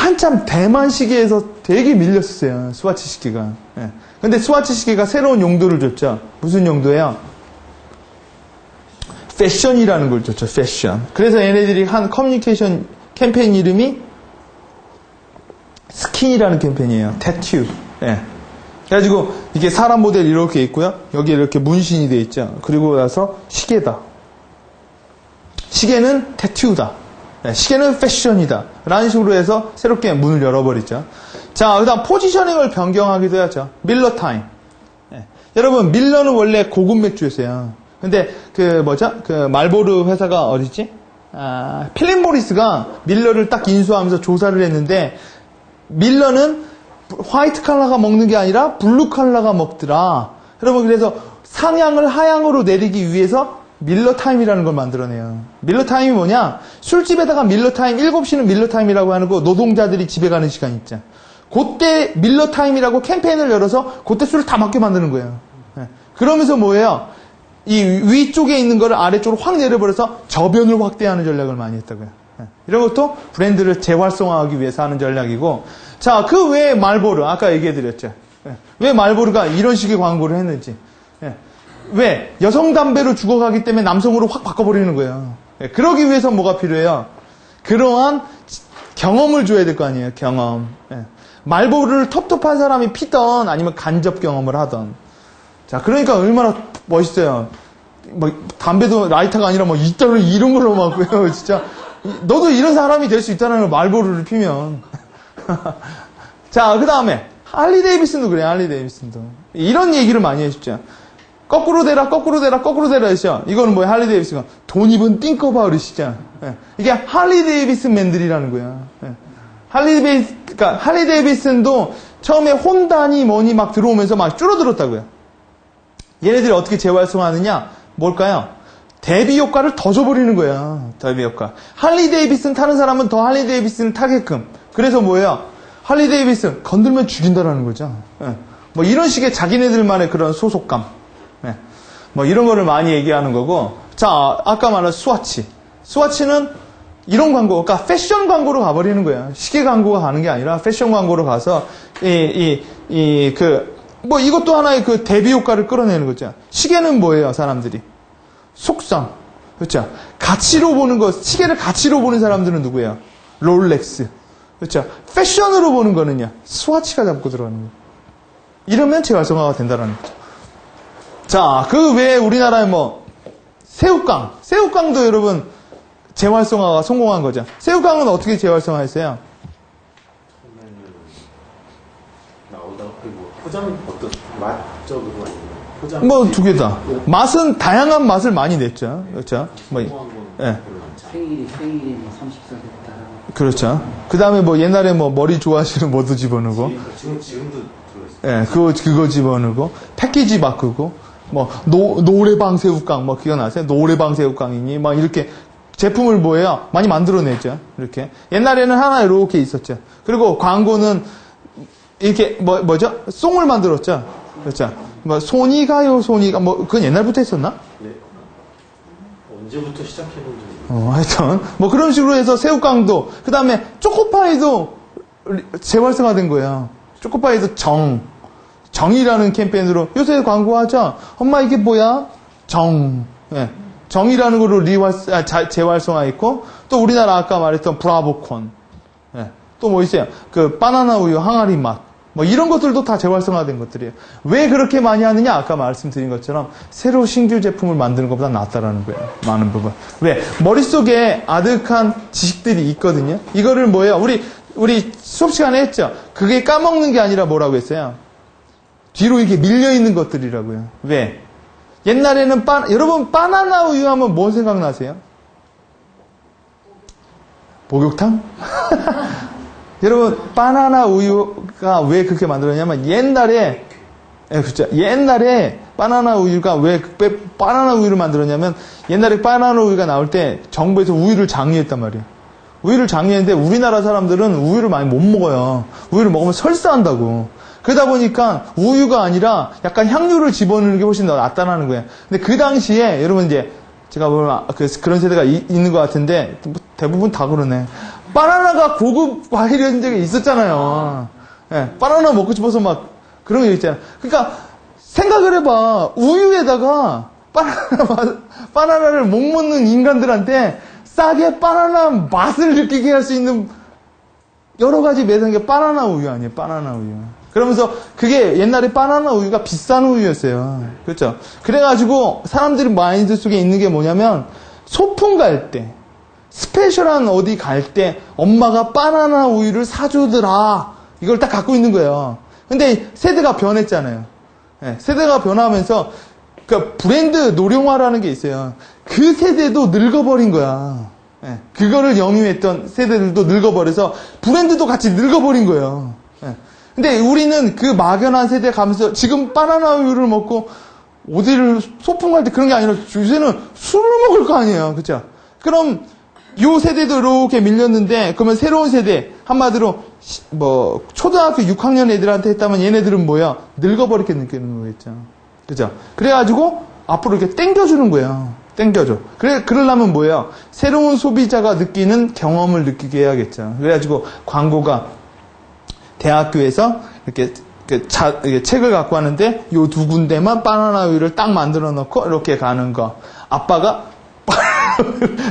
한참 대만 시계에서 되게 밀렸었어요. 스와치 시계가. 예. 근데 스와치 시계가 새로운 용도를 줬죠. 무슨 용도예요? 패션이라는 걸 줬죠. 패션. 그래서 얘네들이 한 커뮤니케이션 캠페인 이름이 스킨이라는 캠페인이에요. 태튜. 예. 그래가지고 이게 사람 모델 이렇게 있고요. 여기 이렇게 문신이 돼 있죠. 그리고 나서 시계다. 시계는 태튜다. 예. 시계는 패션이다. 라는 식으로 해서 새롭게 문을 열어버리죠. 자, 그 다음 포지셔닝을 변경하기도 하죠. 밀러 타임. 예. 여러분, 밀러는 원래 고급 맥주였어요. 근데 그 말보르 회사가 어디지? 필립 모리스가 밀러를 딱 인수하면서 조사를 했는데 밀러는 화이트 칼라가 먹는 게 아니라 블루 칼라가 먹더라. 여러분, 그래서 상향을 하향으로 내리기 위해서 밀러 타임이라는 걸 만들어내요. 밀러 타임이 뭐냐? 술집에다가 밀러 타임 7시는 밀러 타임이라고 하는 거, 노동자들이 집에 가는 시간 있죠. 그때 밀러 타임이라고 캠페인을 열어서 그때 술을 다 먹게 만드는 거예요. 예. 그러면서 뭐예요? 이 위쪽에 있는 거를 아래쪽으로 확 내려버려서 저변을 확대하는 전략을 많이 했다고요. 예. 이런 것도 브랜드를 재활성화하기 위해서 하는 전략이고, 자, 그 외에 말보르, 아까 얘기해드렸죠. 예. 왜 말보르가 이런 식의 광고를 했는지. 예. 왜? 여성 담배로 죽어가기 때문에 남성으로 확 바꿔버리는 거예요. 예. 그러기 위해서 뭐가 필요해요? 그러한 경험을 줘야 될 거 아니에요. 경험. 예. 말보르를 텁텁한 사람이 피던 아니면 간접 경험을 하던. 자, 그러니까 얼마나 멋있어요. 뭐 담배도 라이터가 아니라 뭐 이런 걸로 막고요. 진짜 너도 이런 사람이 될 수 있다는 걸 말보르를 피면. 자, 그 다음에 할리 데이비슨도 그래요. 할리 데이비슨도 이런 얘기를 많이 해주죠. 거꾸로 대라, 거꾸로 대라, 거꾸로 대라 했죠. 이거는 뭐예요? 할리 데이비슨가 돈 입은 띵커바우르시죠. 예. 이게 할리 데이비슨 맨들이라는 거야. 예. 그러니까 할리 데이비슨도 처음에 혼다니 뭐니 막 들어오면서 막 줄어들었다고요. 얘네들이 어떻게 재활성화하느냐? 뭘까요? 대비 효과를 더 줘버리는 거야. 대비 효과. 할리 데이비슨 타는 사람은 더 할리 데이비슨을 타게끔. 그래서 뭐예요? 할리 데이비슨 건들면 죽인다라는 거죠. 예. 뭐 이런 식의 자기네들만의 그런 소속감. 예. 뭐 이런 거를 많이 얘기하는 거고. 자, 아까 말한 스와치. 스와치는 이런 광고, 그러니까 패션 광고로 가버리는 거예요. 시계 광고가 가는 게 아니라 패션 광고로 가서 뭐 이것도 하나의 그 대비 효과를 끌어내는 거죠. 시계는 뭐예요, 사람들이? 속성. 그렇죠? 가치로 보는 거, 시계를 가치로 보는 사람들은 누구예요? 롤렉스. 그렇죠? 패션으로 보는 거는요, 스와치가 잡고 들어가는 거예요. 이러면 재활성화가 된다는 거죠. 자, 그 외에 우리나라에 뭐 새우깡. 새우깡도 여러분 재활성화가 성공한 거죠. 새우깡은 어떻게 재활성화했어요? 포장 어떤 맛적으로 아니면 뭐 두 개 다. 맛은 다양한 맛을 많이 냈죠. 그렇죠. 뭐 예. 생일이 뭐 30살 됐다. 그렇죠. 그다음에 뭐 옛날에 뭐 머리 좋아하시는 뭐도 집어넣고. 지금도 들어있어요. 예. 그거 집어넣고 패키지 바꾸고 뭐 노래방 새우깡 뭐 기억나세요? 노래방 새우깡이니 막 이렇게 제품을 뭐예요? 많이 만들어냈죠. 이렇게. 옛날에는 하나 이렇게 있었죠. 그리고 광고는 이렇게 뭐죠? 송을 만들었죠. 그렇죠. 뭐 손이 가요, 손이가 뭐 그건 옛날부터 했었나? 네. 언제부터 시작했는지. 하여튼 뭐 그런 식으로 해서 새우깡도 그다음에 초코파이도 재활성화된 거예요. 초코파이도 정이라는 캠페인으로 요새 광고하죠. 엄마 이게 뭐야? 정. 예. 정이라는 거로 재활성화했고 또 우리나라 아까 말했던 브라보콘. 예. 또 뭐 있어요? 그 바나나 우유 항아리 맛. 뭐 이런 것들도 다 재활성화된 것들이에요. 왜 그렇게 많이 하느냐? 아까 말씀드린 것처럼 새로 신규 제품을 만드는 것보다 낫다라는 거예요. 많은 부분. 왜? 머릿속에 아득한 지식들이 있거든요. 이거를 뭐예요? 우리 수업 시간에 했죠. 그게 까먹는 게 아니라 뭐라고 했어요? 뒤로 이렇게 밀려 있는 것들이라고요. 왜? 옛날에는 여러분 바나나 우유 하면 뭐 생각나세요? 목욕탕? 여러분 바나나 우유가 왜 그렇게 만들었냐면 옛날에 그렇죠. 옛날에 바나나 우유가 왜 바나나 우유를 만들었냐면 옛날에 바나나 우유가 나올 때 정부에서 우유를 장려했단 말이에요. 우유를 장려했는데 우리나라 사람들은 우유를 많이 못 먹어요. 우유를 먹으면 설사한다고. 그러다 보니까 우유가 아니라 약간 향료를 집어넣는 게 훨씬 더 낫다는 거예요. 근데 그 당시에 여러분 이제 제가 보면 그런 세대가 있는 것 같은데 대부분 다 그러네. 바나나가 고급 과일이었던 적이 있었잖아요. 예, 바나나 먹고 싶어서 막 그런 게 있잖아요. 그러니까 생각을 해봐. 우유에다가 바나나를 못 먹는 인간들한테 싸게 바나나 맛을 느끼게 할 수 있는 여러 가지 매장한 게 바나나 우유 아니에요. 바나나 우유. 그러면서 그게 옛날에 바나나 우유가 비싼 우유였어요. 그렇죠? 그래가지고 사람들이 마인드 속에 있는 게 뭐냐면 소풍 갈 때, 스페셜한 어디 갈 때 엄마가 바나나 우유를 사주더라. 이걸 딱 갖고 있는 거예요. 근데 세대가 변했잖아요. 네, 세대가 변하면서 그 브랜드 노령화라는 게 있어요. 그 세대도 늙어버린 거야. 네, 그거를 영위했던 세대들도 늙어버려서 브랜드도 같이 늙어버린 거예요. 네. 근데 우리는 그 막연한 세대에 가면서 지금 바나나 우유를 먹고 어디를 소풍 갈 때 그런 게 아니라 요새는 술을 먹을 거 아니에요. 그쵸? 그럼 요 세대도 이렇게 밀렸는데 그러면 새로운 세대 한마디로 뭐 초등학교 6학년 애들한테 했다면 얘네들은 뭐야? 늙어버리게 느끼는 거겠죠. 그죠? 그래가지고 앞으로 이렇게 땡겨주는 거예요. 땡겨줘. 그러려면 뭐예요? 새로운 소비자가 느끼는 경험을 느끼게 해야겠죠. 그래가지고 광고가 대학교에서 이렇게 책을 갖고 왔는데 요 두 군데만 바나나 우유를 딱 만들어 놓고 이렇게 가는 거. 아빠가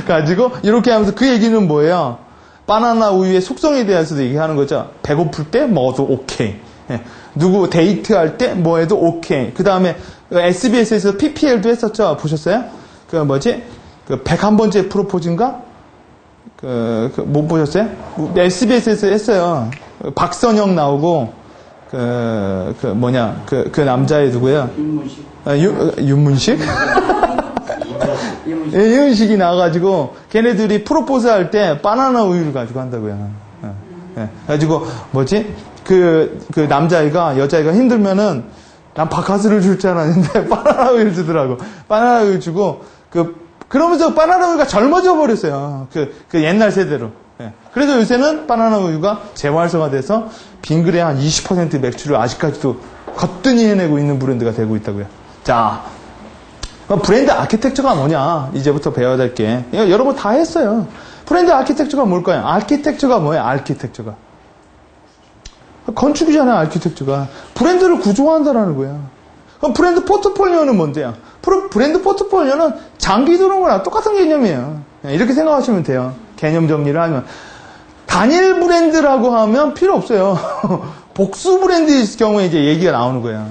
가지고 이렇게 하면서 그 얘기는 뭐예요? 바나나 우유의 속성에 대해서도 얘기하는 거죠. 배고플 때 먹어도 오케이. 예. 누구 데이트할 때 뭐 해도 오케이. 그 다음에 SBS에서 PPL도 했었죠. 보셨어요? 그 뭐지? 그 101번째 프로포즈인가? 못 보셨어요? SBS에서 했어요. 박선영 나오고 그 남자애 누구야? 윤문식. 윤문식? 이은식이 나와가지고 걔네들이 프로포즈 할 때 바나나 우유를 가지고 한다고요. 가지고 뭐지? 그 남자애가 여자애가 힘들면은 난 바카스를 줄 줄 알았는데 바나나 우유를 주더라고. 바나나 우유 주고 그러면서 바나나 우유가 젊어져 버렸어요. 그 옛날 세대로. 그래서 요새는 바나나 우유가 재활성화돼서 빙그레 한 20% 매출을 아직까지도 거뜬히 해내고 있는 브랜드가 되고 있다고요. 자. 브랜드 아키텍처가 뭐냐? 이제부터 배워야 될 게. 여러분 다 했어요. 브랜드 아키텍처가 뭘까요? 아키텍처가 뭐예요? 아키텍처가. 건축이잖아요, 아키텍처가. 브랜드를 구조한다라는 거예요. 그럼 브랜드 포트폴리오는 뭔데요? 브랜드 포트폴리오는 장기 들어온 거랑 똑같은 개념이에요. 이렇게 생각하시면 돼요. 개념 정리를 하면. 단일 브랜드라고 하면 필요 없어요. 복수 브랜드일 경우에 이제 얘기가 나오는 거예요.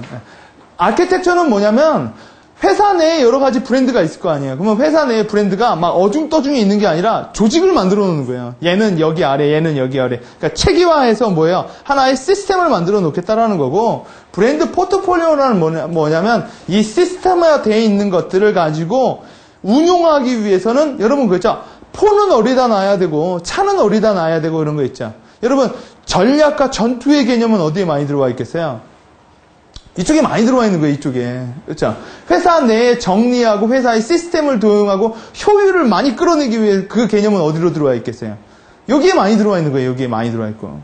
아키텍처는 뭐냐면, 회사 내에 여러 가지 브랜드가 있을 거 아니에요. 그러면 회사 내에 브랜드가 막 어중떠중이 있는 게 아니라 조직을 만들어 놓는 거예요. 얘는 여기 아래, 얘는 여기 아래. 그러니까 체계화해서 뭐예요? 하나의 시스템을 만들어 놓겠다라는 거고, 브랜드 포트폴리오라는 뭐냐면, 이 시스템화 되어 있는 것들을 가지고 운용하기 위해서는, 여러분 그렇죠? 포는 어디다 놔야 되고, 차는 어디다 놔야 되고, 이런 거 있죠. 여러분, 전략과 전투의 개념은 어디에 많이 들어와 있겠어요? 이쪽에 많이 들어와 있는 거예요, 이쪽에. 그렇죠? 회사 내에 정리하고 회사의 시스템을 도용하고 효율을 많이 끌어내기 위해 그 개념은 어디로 들어와 있겠어요? 여기에 많이 들어와 있는 거예요, 여기에 많이 들어와 있고.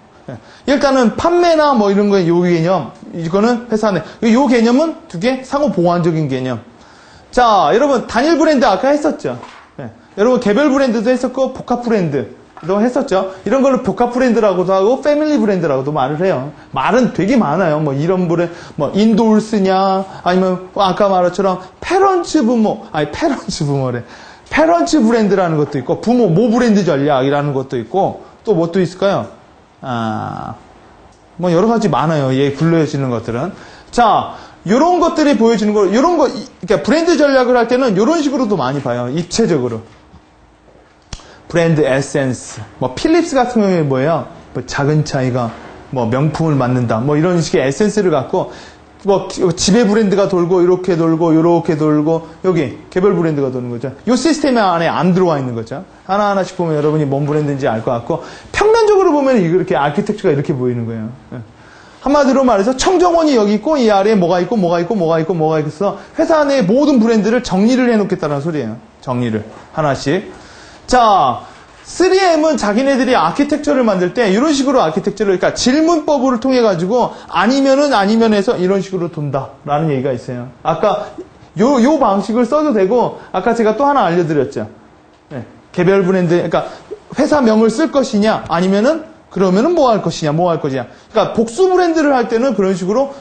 일단은 판매나 뭐 이런 거에 요 개념, 이거는 회사 내. 요 개념은 두 개, 상호 보완적인 개념. 자, 여러분, 단일 브랜드 아까 했었죠? 여러분, 개별 브랜드도 했었고, 복합 브랜드. 도 했었죠. 이런 걸로 복합 브랜드라고도 하고 패밀리 브랜드라고도 말을 해요. 말은 되게 많아요. 뭐 이런 브랜드, 뭐 인돌스냐, 아니면 아까 말한처럼 패런츠 브랜드라는 것도 있고 부모 모 브랜드 전략이라는 것도 있고 또 뭐 또 있을까요? 뭐 여러 가지 많아요. 예, 불러지는 것들은. 자, 요런 것들이 보여지는 거, 요런 거, 그러니까 브랜드 전략을 할 때는 요런 식으로도 많이 봐요. 입체적으로. 브랜드 에센스, 뭐 필립스 같은 경우에 뭐예요? 뭐 작은 차이가 뭐 명품을 만든다, 뭐 이런 식의 에센스를 갖고 뭐 지배 브랜드가 돌고 이렇게 돌고 요렇게 돌고 여기 개별 브랜드가 도는 거죠. 요 시스템 안에 안 들어와 있는 거죠. 하나하나씩 보면 여러분이 뭔 브랜드인지 알 것 같고 평면적으로 보면 이렇게 아키텍처가 이렇게 보이는 거예요. 한마디로 말해서 청정원이 여기 있고 이 아래에 뭐가 있고 뭐가 있고 뭐가 있고 뭐가 있어서 회사 내의 모든 브랜드를 정리를 해놓겠다는 소리예요. 정리를 하나씩. 자, 3M은 자기네들이 아키텍처를 만들 때 이런 식으로 아키텍처를, 그러니까 질문법을 통해 가지고 아니면 해서 이런 식으로 돈다라는 얘기가 있어요. 아까 요 방식을 써도 되고 아까 제가 또 하나 알려드렸죠. 네, 개별 브랜드, 그러니까 회사명을 쓸 것이냐, 아니면은, 그러면은 뭐 할 것이냐. 그러니까 복수 브랜드를 할 때는 그런 식으로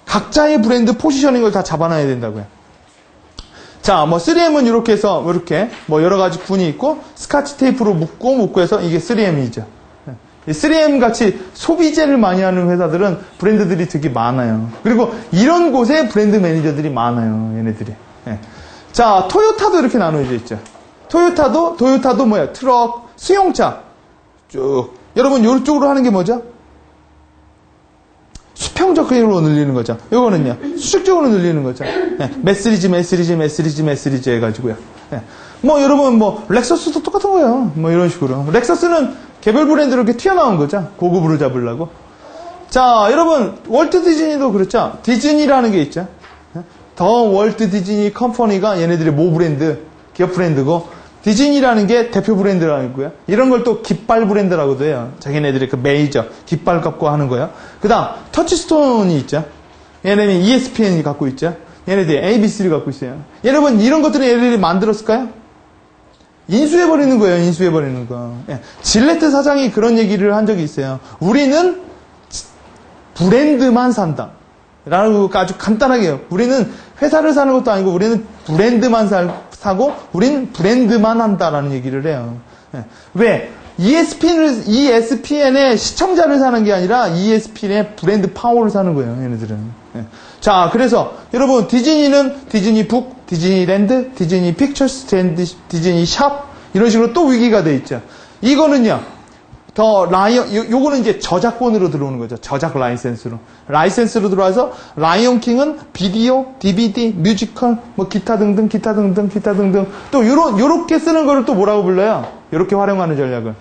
각자의 브랜드 포지셔닝을 다 잡아놔야 된다고요. 자, 뭐 3M은 이렇게 해서 이렇게 뭐 여러 가지 군이 있고 스카치 테이프로 묶고 해서 이게 3M이죠. 3M 같이 소비재를 많이 하는 회사들은 브랜드들이 되게 많아요. 그리고 이런 곳에 브랜드 매니저들이 많아요, 얘네들이. 자, 토요타도 이렇게 나눠져 있죠. 토요타도 뭐야? 트럭, 승용차. 쭉. 여러분, 이쪽으로 하는 게 뭐죠? 수평적으로 늘리는 거죠. 요거는요, 수직적으로 늘리는 거죠. 메시리즈 해가지고요. 뭐, 여러분, 뭐, 렉서스도 똑같은 거예요. 뭐, 이런 식으로. 렉서스는 개별 브랜드로 이렇게 튀어나온 거죠. 고급으로 잡으려고. 자, 여러분, 월트 디즈니도 그렇죠. 디즈니라는 게 있죠. 더 월트 디즈니 컴퍼니가 얘네들의 모 브랜드, 기업 브랜드고, 디즈니라는 게 대표 브랜드라는 거고요. 이런 걸 또 깃발 브랜드라고도 해요. 자기네들의 그 메이저, 깃발 갖고 하는 거예요. 그 다음, 터치스톤이 있죠. 얘네는 ESPN이 갖고 있죠. 얘네들이 ABC를 갖고 있어요. 여러분, 이런 것들은 얘네들이 만들었을까요? 인수해버리는 거예요, 인수해버리는 거. 질레트 사장이 그런 얘기를 한 적이 있어요. 우리는 브랜드만 산다. 라고 아주 간단하게 해요. 우리는 회사를 사는 것도 아니고 우리는 브랜드만 사고 우리는 브랜드만 한다라는 얘기를 해요. 왜? ESPN의 시청자를 사는 게 아니라 ESPN의 브랜드 파워를 사는 거예요, 얘네들은. 자, 그래서 여러분 디즈니는 디즈니 북, 디즈니랜드, 디즈니 픽처스, 디즈니 샵 이런 식으로 또 위기가 돼 있죠. 이거는요. 요거는 이제 저작권으로 들어오는 거죠. 저작 라이센스로 들어와서 라이온킹은 비디오, DVD, 뮤지컬, 뭐 기타 등등 또 요렇게 쓰는 거를 또 뭐라고 불러요? 요렇게 활용하는 전략을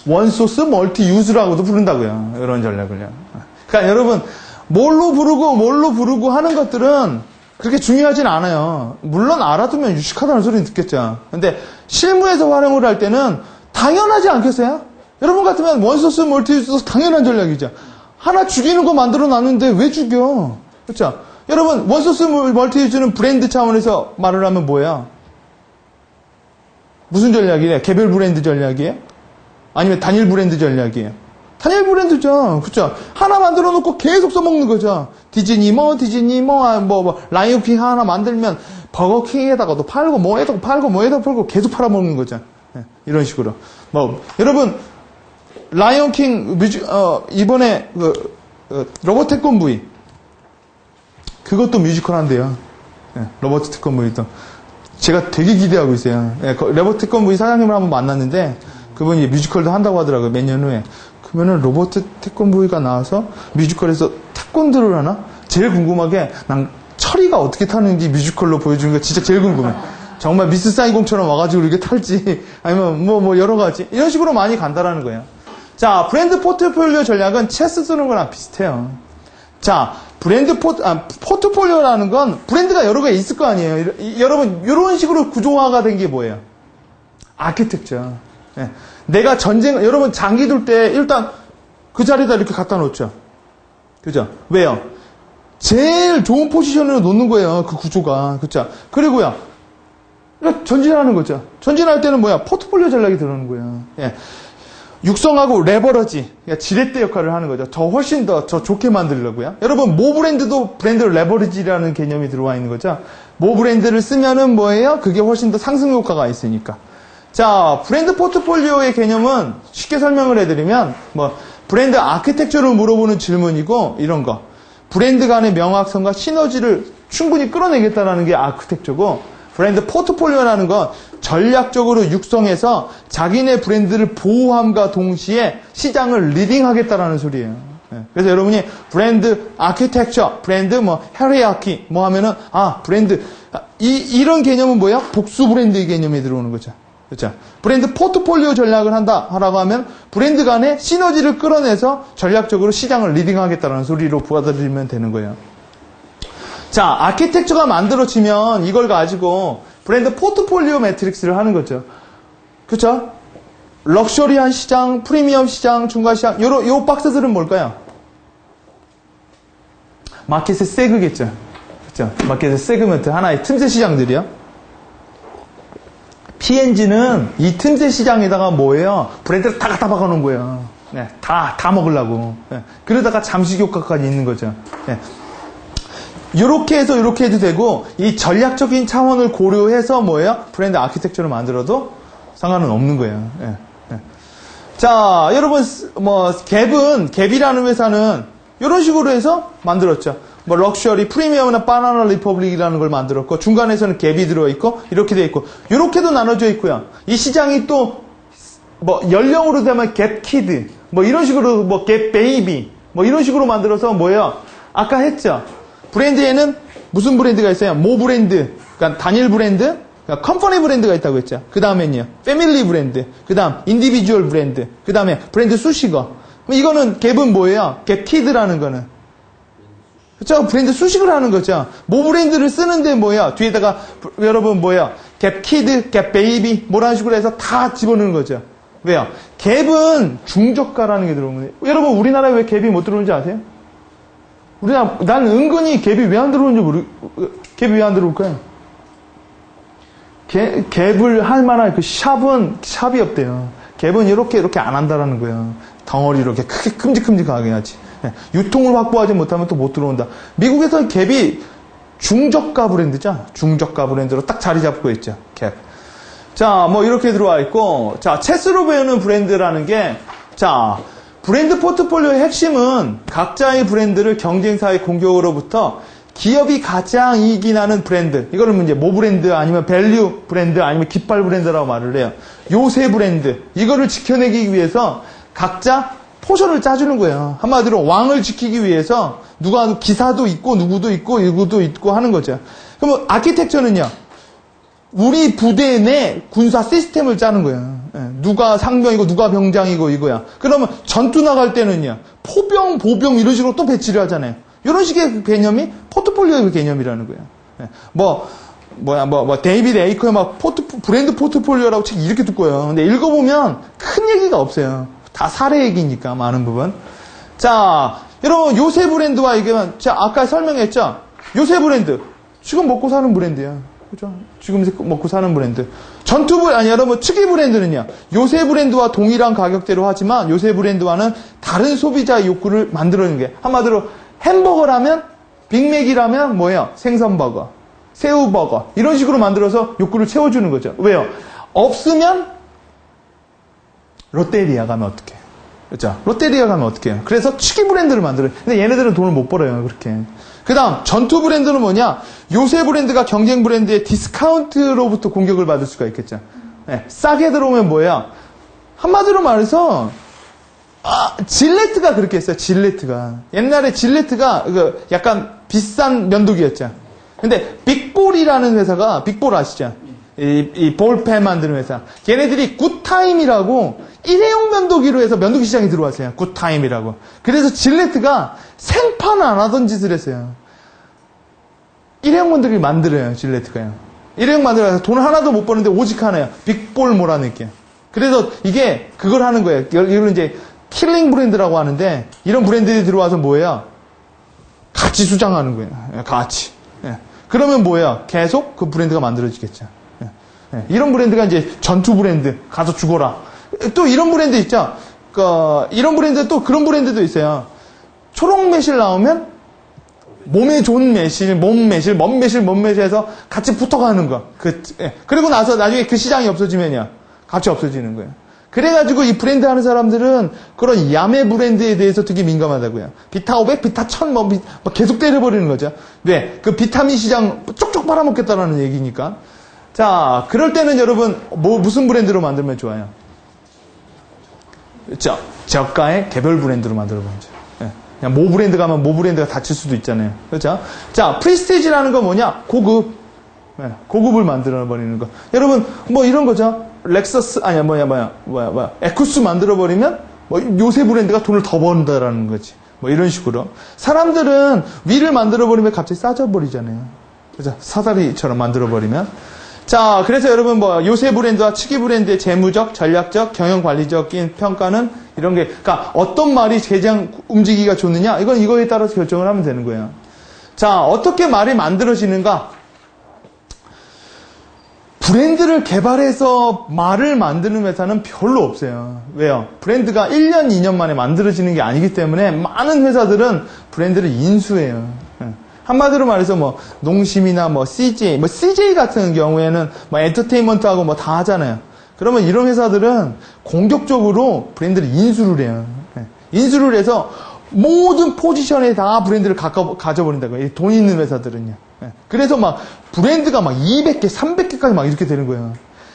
원소스 멀티 유즈라고도 부른다고요. 이런 전략을요. 그러니까 여러분 뭘로 부르고 하는 것들은 그렇게 중요하진 않아요. 물론 알아두면 유식하다는 소리는 듣겠죠. 근데 실무에서 활용을 할 때는 당연하지 않겠어요? 여러분 같으면 원소스 멀티유즈 당연한 전략이죠. 하나 죽이는 거 만들어 놨는데 왜 죽여? 그렇죠? 여러분 원소스 멀티유즈는 브랜드 차원에서 말을 하면 뭐예요? 무슨 전략이에요? 개별 브랜드 전략이에요? 아니면 단일 브랜드 전략이에요? 단일 브랜드죠. 그렇죠? 하나 만들어 놓고 계속 써먹는 거죠. 디즈니 라이온킹 하나 만들면 버거킹에다가도 팔고 뭐에다가 팔고 계속 팔아먹는 거죠. 이런 식으로. 뭐, 여러분, 라이온킹 이번에, 로버트 태권브이. 그것도 뮤지컬 한대요. 로버트 태권브이도. 제가 되게 기대하고 있어요. 로버트 태권브이 사장님을 한번 만났는데, 그분이 뮤지컬도 한다고 하더라고요. 몇 년 후에. 그러면은 로버트 태권브이가 나와서 뮤지컬에서 태권도를 하나? 제일 궁금하게, 난 철이가 어떻게 타는지 뮤지컬로 보여주는 게 진짜 제일 궁금해. 정말 미스 사이공처럼 와가지고 이렇게 탈지, 아니면 뭐 여러 가지. 이런 식으로 많이 간다라는 거예요. 자, 브랜드 포트폴리오 전략은 체스 쓰는 거랑 비슷해요. 자, 포트폴리오라는 건 브랜드가 여러 개 있을 거 아니에요. 여러분, 이런 식으로 구조화가 된 게 뭐예요? 아키텍처. 내가 여러분 장기 둘 때 일단 그 자리에다 이렇게 갖다 놓죠. 그죠? 왜요? 제일 좋은 포지션으로 놓는 거예요. 그 구조가. 그죠? 그리고요. 전진하는 거죠. 전진할 때는 뭐야? 포트폴리오 전략이 들어오는 거예요. 육성하고 레버러지, 그러니까 지렛대 역할을 하는 거죠. 훨씬 더 좋게 만들려고요. 여러분, 모 브랜드도 브랜드 레버리지라는 개념이 들어와 있는 거죠. 모 브랜드를 쓰면은 뭐예요? 그게 훨씬 더 상승 효과가 있으니까. 자, 브랜드 포트폴리오의 개념은 쉽게 설명을 해드리면, 뭐, 브랜드 아키텍처를 물어보는 질문이고, 이런 거. 브랜드 간의 명확성과 시너지를 충분히 끌어내겠다는 게 아키텍처고, 브랜드 포트폴리오라는 건 전략적으로 육성해서 자기네 브랜드를 보호함과 동시에 시장을 리딩하겠다라는 소리예요. 그래서 여러분이 브랜드 아키텍처, 브랜드 헤리아키 하면은 브랜드 이런 개념은 뭐야? 복수 브랜드의 개념이 들어오는 거죠. 그렇죠? 브랜드 포트폴리오 전략을 하라고 하면 브랜드 간의 시너지를 끌어내서 전략적으로 시장을 리딩하겠다라는 소리로 받아들이면 되는 거예요. 자, 아키텍처가 만들어지면 이걸 가지고 브랜드 포트폴리오 매트릭스를 하는 거죠. 그렇죠? 럭셔리한 시장, 프리미엄 시장, 중간 시장, 요 박스들은 뭘까요? 마켓의 세그겠죠. 그렇죠? 마켓의 세그먼트, 하나의 틈새 시장들이요. P&G는 이 틈새 시장에다가 뭐예요? 브랜드를 다 갖다 박아놓은 거예요. 네, 다 먹으려고. 네, 그러다가 잠시 효과까지 있는 거죠. 네. 요렇게 해서 요렇게 해도 되고, 이 전략적인 차원을 고려해서 뭐예요? 브랜드 아키텍처를 만들어도 상관은 없는 거예요. 네, 네. 자, 여러분, 갭이라는 회사는 이런 식으로 해서 만들었죠. 럭셔리, 프리미엄이나 바나나 리퍼블릭이라는 걸 만들었고, 중간에서는 갭이 들어있고, 이렇게 돼 있고, 이렇게도 나눠져 있고요. 이 시장이 또, 연령으로 되면 갭 키드, 이런 식으로, 갭 베이비, 이런 식으로 만들어서 뭐예요? 아까 했죠? 브랜드에는 무슨 브랜드가 있어요? 모 브랜드, 그러니까 단일 브랜드, 그러니까 컴퍼니 브랜드가 있다고 했죠. 그 다음엔요, 패밀리 브랜드, 그 다음 인디비주얼 브랜드, 그 다음에 브랜드 수식어. 이거는 갭은 뭐예요? 갭 키드라는 거는. 그렇죠? 브랜드 수식을 하는 거죠. 모 브랜드를 쓰는데 뭐야? 뒤에다가 여러분 뭐야? 갭 키드, 갭 베이비, 뭐라는 식으로 해서 다 집어넣는 거죠. 왜요? 갭은 중저가라는 게 들어오는 거예요. 여러분 우리나라에 왜 갭이 못 들어오는지 아세요? 난 은근히 갭이 왜 안 들어오는지 갭이 왜 안 들어올까요? 갭을 할 만한 그 샵이 없대요. 갭은 이렇게 안 한다라는 거예요. 덩어리 이렇게 크게 큼직큼직하게 하지. 유통을 확보하지 못하면 또 못 들어온다. 미국에서는 갭이 중저가 브랜드죠. 중저가 브랜드로 딱 자리 잡고 있죠. 갭. 자, 이렇게 들어와 있고, 자, 체스로 배우는 브랜드라는 게, 자, 브랜드 포트폴리오의 핵심은 각자의 브랜드를 경쟁사의 공격으로부터 기업이 가장 이익이 나는 브랜드. 이거는 이제 모 브랜드 아니면 밸류 브랜드 아니면 깃발 브랜드라고 말을 해요. 요새 브랜드. 이거를 지켜내기 위해서 각자 포션을 짜주는 거예요. 한마디로 왕을 지키기 위해서 누가 기사도 있고 누구도 있고 하는 거죠. 그럼 아키텍처는요. 우리 부대 내 군사 시스템을 짜는 거예요. 누가 상병이고 누가 병장이고 이거야. 그러면 전투 나갈 때는요. 포병, 보병 이런 식으로 또 배치를 하잖아요. 이런 식의 개념이 포트폴리오의 개념이라는 거예요. 데이비드 에이커의 브랜드 포트폴리오라고 책 이렇게 두꺼워요. 근데 읽어보면 큰 얘기가 없어요. 다 사례 얘기니까, 많은 부분. 자, 여러분, 요새 브랜드와 이게, 제가 아까 설명했죠? 요새 브랜드. 지금 먹고 사는 브랜드야. 그죠? 지금 먹고 사는 브랜드. 여러분, 특이 브랜드는요, 요새 브랜드와 동일한 가격대로 하지만, 요새 브랜드와는 다른 소비자 욕구를 만들어내는 게, 한마디로, 햄버거라면, 빅맥이라면 뭐예요? 생선버거, 새우버거. 이런 식으로 만들어서 욕구를 채워주는 거죠. 왜요? 없으면, 롯데리아 가면 어떡해. 그렇죠? 롯데리아 가면 어떡해요. 그래서 치킨 브랜드를 만들어요. 근데 얘네들은 돈을 못 벌어요. 그렇게. 그 다음 전투 브랜드는 뭐냐. 요새 브랜드가 경쟁 브랜드의 디스카운트로부터 공격을 받을 수가 있겠죠. 네, 싸게 들어오면 뭐예요. 한마디로 말해서 질레트가 그렇게 했어요. 질레트가. 옛날에 질레트가 약간 비싼 면도기였죠. 근데 빅볼이라는 회사가, 빅볼 아시죠? 이 볼펜 만드는 회사. 걔네들이 굿타임이라고 일회용 면도기로 해서 면도기 시장에 들어왔어요. 굿타임이라고. 그래서 질레트가 생판 안 하던 짓을 했어요. 일회용 면도기 만들어요. 질레트가요. 일회용 만들어서 돈 하나도 못 버는데 오직 하나요. 빅볼 몰아넣기. 그래서 이게 그걸 하는 거예요. 이걸 이제 킬링 브랜드라고 하는데 이런 브랜드들이 들어와서 뭐예요? 같이 수장하는 거예요. 같이. 그러면 뭐예요? 계속 그 브랜드가 만들어지겠죠. 이런 브랜드가 이제 전투 브랜드, 가서 죽어라. 또 이런 브랜드 있죠? 이런 브랜드 또 그런 브랜드도 있어요. 초록 매실 나오면 몸에 좋은 매실, 몸 매실 해서 같이 붙어가는 거. 그리고 나서 나중에 그 시장이 없어지면요. 같이 없어지는 거예요. 그래가지고 이 브랜드 하는 사람들은 그런 야매 브랜드에 대해서 되게 민감하다고요. 비타 500, 비타 1000 계속 때려버리는 거죠. 왜? 그 비타민 시장 쪽쪽 빨아먹겠다라는 얘기니까. 자, 그럴 때는 여러분 무슨 브랜드로 만들면 좋아요? 그렇죠? 저가의 개별 브랜드로 만들어보죠. 그냥 모 브랜드 가면 모 브랜드가 다칠 수도 있잖아요. 그렇죠? 자, 프리스티지라는 건 뭐냐? 고급. 고급을 만들어버리는 거. 여러분, 이런 거죠. 렉서스, 에쿠스 만들어버리면, 요새 브랜드가 돈을 더 번다라는 거지. 이런 식으로. 사람들은 위를 만들어버리면 갑자기 싸져버리잖아요. 그죠? 사다리처럼 만들어버리면. 자, 그래서 여러분, 요새 브랜드와 치기 브랜드의 재무적, 전략적, 경영관리적인 평가는 이런 게, 그러니까 어떤 말이 가장 움직이기가 좋느냐? 이건 이거에 따라서 결정을 하면 되는 거예요. 자, 어떻게 말이 만들어지는가? 브랜드를 개발해서 말을 만드는 회사는 별로 없어요. 왜요? 브랜드가 1년, 2년 만에 만들어지는 게 아니기 때문에 많은 회사들은 브랜드를 인수해요. 한마디로 말해서 뭐 농심이나 뭐 CJ 같은 경우에는 뭐 엔터테인먼트하고 뭐 다 하잖아요. 그러면 이런 회사들은 공격적으로 브랜드를 인수를 해요. 인수를 해서 모든 포지션에 다 브랜드를 가져버린다고요. 돈 있는 회사들은요. 그래서 막 브랜드가 막 200개, 300개까지 막 이렇게 되는 거예요.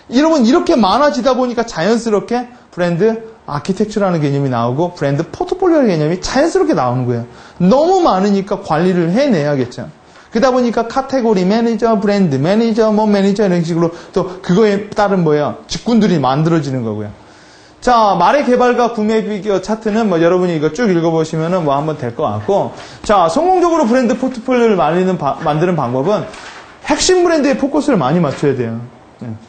이러면 이렇게 많아지다 보니까 자연스럽게 브랜드 아키텍처라는 개념이 나오고 브랜드 포트폴리오 개념이 자연스럽게 나오는 거예요. 너무 많으니까 관리를 해내야겠죠. 그러다 보니까 카테고리 매니저, 브랜드 매니저, 뭐 매니저 이런 식으로 또 그거에 따른 뭐예요? 직군들이 만들어지는 거고요. 자, 말의 개발과 구매 비교 차트는 뭐 여러분이 이거 쭉 읽어보시면은 뭐 한번 될 것 같고. 자, 성공적으로 브랜드 포트폴리오를 만드는 방법은 핵심 브랜드에 포커스를 많이 맞춰야 돼요.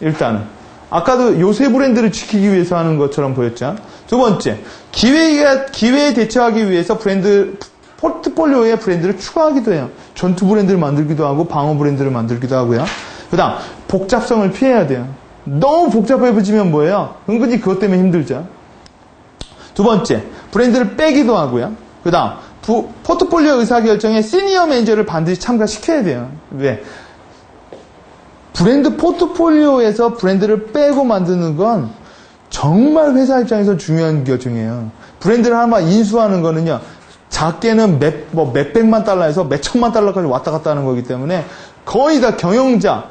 일단은. 아까도 요새 브랜드를 지키기 위해서 하는 것처럼 보였죠. 두 번째, 기회에 대처하기 위해서 포트폴리오에 브랜드를 추가하기도 해요. 전투 브랜드를 만들기도 하고, 방어 브랜드를 만들기도 하고요. 그 다음, 복잡성을 피해야 돼요. 너무 복잡해지면 뭐예요? 은근히 그것 때문에 힘들죠. 두 번째, 브랜드를 빼기도 하고요. 그 다음, 포트폴리오 의사결정에 시니어 매니저를 반드시 참가시켜야 돼요. 왜? 브랜드 포트폴리오에서 브랜드를 빼고 만드는 건 정말 회사 입장에서 중요한 결정이에요. 브랜드를 하나 인수하는 거는요, 작게는 몇백만 달러에서 몇천만 달러까지 왔다 갔다 하는 거기 때문에 거의 다 경영자,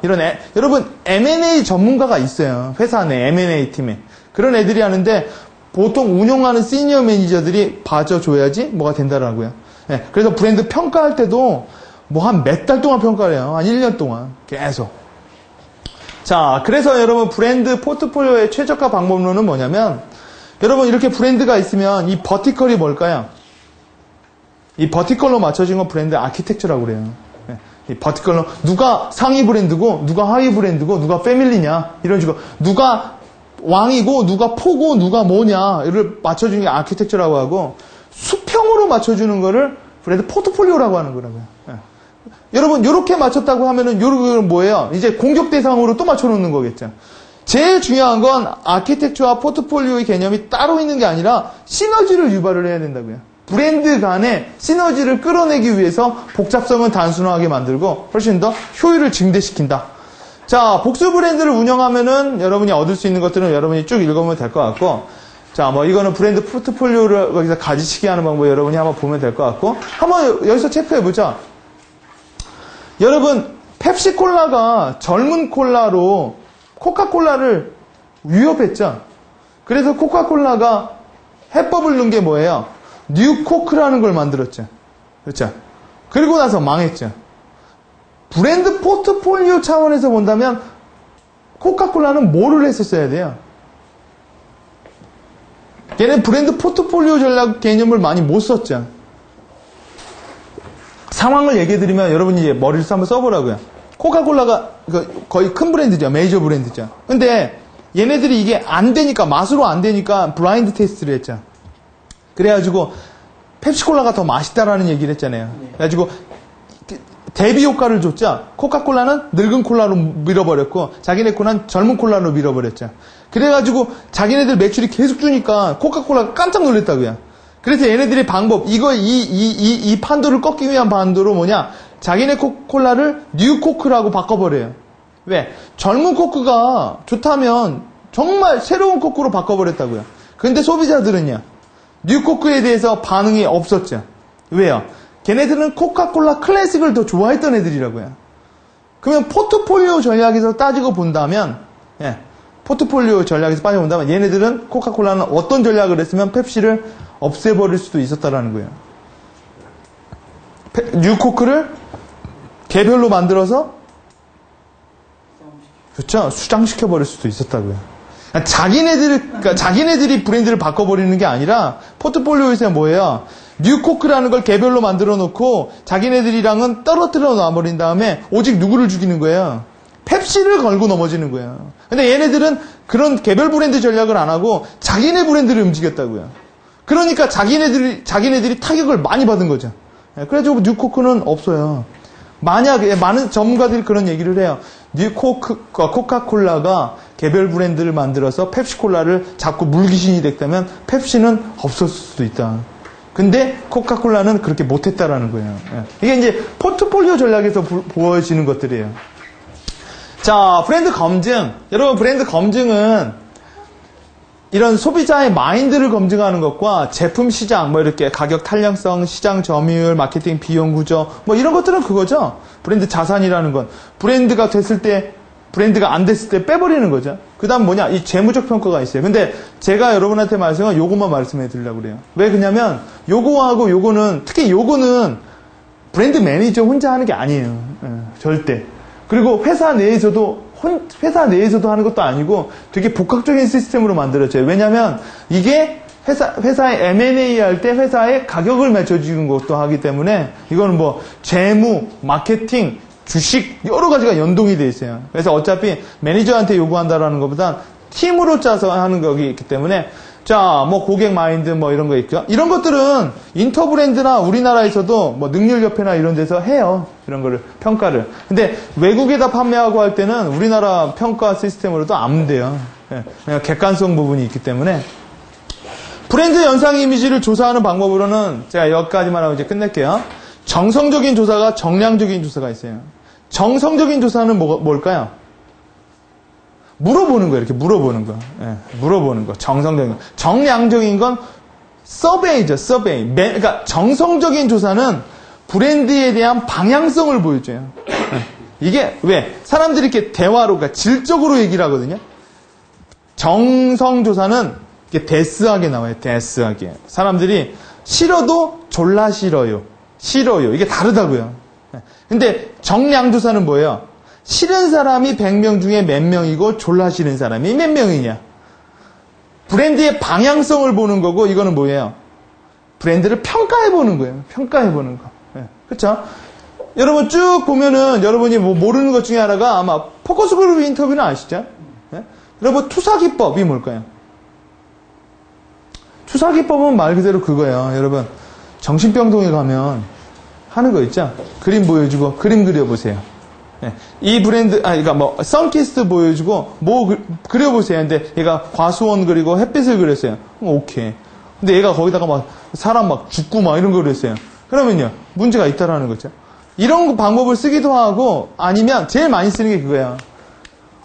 여러분, M&A 전문가가 있어요. 회사 내 M&A 팀에. 그런 애들이 하는데 보통 운영하는 시니어 매니저들이 봐줘야지 뭐가 된다라고요. 네, 그래서 브랜드 평가할 때도 뭐 한 몇 달 동안 평가를 해요. 한 1년 동안. 계속. 자, 그래서 여러분 브랜드 포트폴리오의 최적화 방법론은 뭐냐면 여러분 이렇게 브랜드가 있으면 이 버티컬이 뭘까요? 이 버티컬로 맞춰진 건 브랜드 아키텍처라고 그래요. 이 버티컬로 누가 상위 브랜드고 누가 하위 브랜드고 누가 패밀리냐 이런 식으로 누가 왕이고 누가 포고 누가 뭐냐를 맞춰주는 게 아키텍처라고 하고 수평으로 맞춰주는 거를 브랜드 포트폴리오라고 하는 거라고요. 여러분 이렇게 맞췄다고 하면은 요런 뭐예요? 이제 공격 대상으로 또 맞춰놓는 거겠죠. 제일 중요한 건 아키텍처와 포트폴리오의 개념이 따로 있는 게 아니라 시너지를 유발을 해야 된다고요. 브랜드 간의 시너지를 끌어내기 위해서 복잡성은 단순화하게 만들고 훨씬 더 효율을 증대시킨다. 자, 복수 브랜드를 운영하면은 여러분이 얻을 수 있는 것들은 여러분이 쭉 읽어보면 될 것 같고, 자, 뭐 이거는 브랜드 포트폴리오를 여기서 가지치기 하는 방법 여러분이 한번 보면 될 것 같고, 한번 여기서 체크해보자. 여러분, 펩시콜라가 젊은 콜라로 코카콜라를 위협했죠. 그래서 코카콜라가 해법을 넣은 게 뭐예요? 뉴코크라는 걸 만들었죠. 그렇죠? 그리고 나서 망했죠. 브랜드 포트폴리오 차원에서 본다면 코카콜라는 뭐를 했었어야 돼요? 걔는 브랜드 포트폴리오 전략 개념을 많이 못 썼죠. 상황을 얘기해드리면 여러분이 이제 머리를 한번 써보라고요. 코카콜라가 거의 큰 브랜드죠. 메이저 브랜드죠. 근데 얘네들이 이게 안 되니까, 맛으로 안 되니까 블라인드 테스트를 했죠. 그래가지고 펩시콜라가 더 맛있다라는 얘기를 했잖아요. 그래가지고 대비 효과를 줬죠. 코카콜라는 늙은 콜라로 밀어버렸고 자기네 콜라는 젊은 콜라로 밀어버렸죠. 그래가지고 자기네들 매출이 계속 주니까 코카콜라가 깜짝 놀랐다고요. 그래서 얘네들의 방법, 이 판도를 꺾기 위한 판도로 뭐냐, 자기네 콜라를 뉴코크라고 바꿔버려요. 왜? 젊은 코크가 좋다면 정말 새로운 코크로 바꿔버렸다고요. 근데 소비자들은요, 뉴코크에 대해서 반응이 없었죠. 왜요? 걔네들은 코카콜라 클래식을 더 좋아했던 애들이라고요. 그러면 포트폴리오 전략에서 따지고 본다면, 포트폴리오 전략에서 빠져본다면 얘네들은 코카콜라는 어떤 전략을 했으면 펩시를 없애버릴 수도 있었다라는 거예요. 뉴코크를 개별로 만들어서 그렇죠? 수장시켜버릴 수도 있었다고요. 그러니까 자기네들이 브랜드를 바꿔버리는 게 아니라 포트폴리오에서 뭐예요? 뉴코크라는 걸 개별로 만들어 놓고 자기네들이랑은 떨어뜨려 놔버린 다음에 오직 누구를 죽이는 거예요? 펩시를 걸고 넘어지는 거예요. 근데 얘네들은 그런 개별 브랜드 전략을 안 하고 자기네 브랜드를 움직였다고요. 그러니까 자기네들이 타격을 많이 받은 거죠. 그래가지고 뉴코크는 없어요. 만약에 많은 전문가들이 그런 얘기를 해요. 코카콜라가 개별 브랜드를 만들어서 펩시콜라를 자꾸 물귀신이 됐다면 펩시는 없었을 수도 있다. 근데 코카콜라는 그렇게 못했다라는 거예요. 이게 이제 포트폴리오 전략에서 보여지는 것들이에요. 자, 브랜드 검증. 여러분, 브랜드 검증은 이런 소비자의 마인드를 검증하는 것과 제품 시장, 뭐 이렇게 가격 탄력성, 시장 점유율, 마케팅 비용 구조, 뭐 이런 것들은 그거죠. 브랜드 자산이라는 건. 브랜드가 됐을 때, 브랜드가 안 됐을 때 빼버리는 거죠. 그 다음 뭐냐? 이 재무적 평가가 있어요. 근데 제가 여러분한테 말씀한 요것만 말씀해 드리려고 그래요. 왜 그러냐면, 요거하고 요거는, 특히 요거는 브랜드 매니저 혼자 하는 게 아니에요. 절대. 그리고 회사 내에서도 하는 것도 아니고 되게 복합적인 시스템으로 만들어져요. 왜냐하면 이게 회사의 M&A 할 때 회사의 가격을 맞춰주는 것도 하기 때문에 이거는 뭐 재무, 마케팅, 주식 여러 가지가 연동이 돼 있어요. 그래서 어차피 매니저한테 요구한다라는 것보단 팀으로 짜서 하는 거기 있기 때문에 자, 뭐 고객 마인드 뭐 이런 거 있죠. 이런 것들은 인터브랜드나 우리나라에서도 뭐 능률협회나 이런 데서 해요. 이런 거를 평가를. 근데 외국에다 판매하고 할 때는 우리나라 평가 시스템으로도 안 돼요. 그냥 객관성 부분이 있기 때문에 브랜드 연상 이미지를 조사하는 방법으로는 제가 여기까지만 하고 이제 끝낼게요. 정성적인 조사가 정량적인 조사가 있어요. 정성적인 조사는 뭘까요? 물어보는 거예요. 이렇게 물어보는 거. 물어보는 거. 정성적인 거. 정량적인 건 서베이죠. 서베이. 그러니까 정성적인 조사는 브랜드에 대한 방향성을 보여줘요. 이게 왜? 사람들이 이렇게 대화로, 그러니까 질적으로 얘기를 하거든요. 정성 조사는 이렇게 데스하게 나와요. 데스하게. 사람들이 싫어도 졸라 싫어요. 싫어요. 이게 다르다고요. 근데 정량 조사는 뭐예요? 싫은 사람이 100명 중에 몇 명이고 졸라 싫은 사람이 몇 명이냐. 브랜드의 방향성을 보는 거고 이거는 뭐예요? 브랜드를 평가해 보는 거예요. 평가해 보는 거. 그렇죠? 여러분 쭉 보면은 여러분이 뭐 모르는 것 중에 하나가 아마 포커스 그룹 인터뷰는 아시죠? 여러분 투사 기법이 뭘까요? 투사 기법은 말 그대로 그거예요. 여러분 정신병동에 가면 하는 거 있죠? 그림 보여주고 그림 그려보세요. 이 브랜드, 그러니까 뭐, 선키스트 보여주고, 뭐, 그려보세요. 근데 얘가 과수원 그리고 햇빛을 그렸어요. 오케이. 근데 얘가 거기다가 막, 사람 막 죽고 막 이런 거 그렸어요. 그러면요, 문제가 있다라는 거죠. 이런 방법을 쓰기도 하고, 아니면 제일 많이 쓰는 게 그거예요.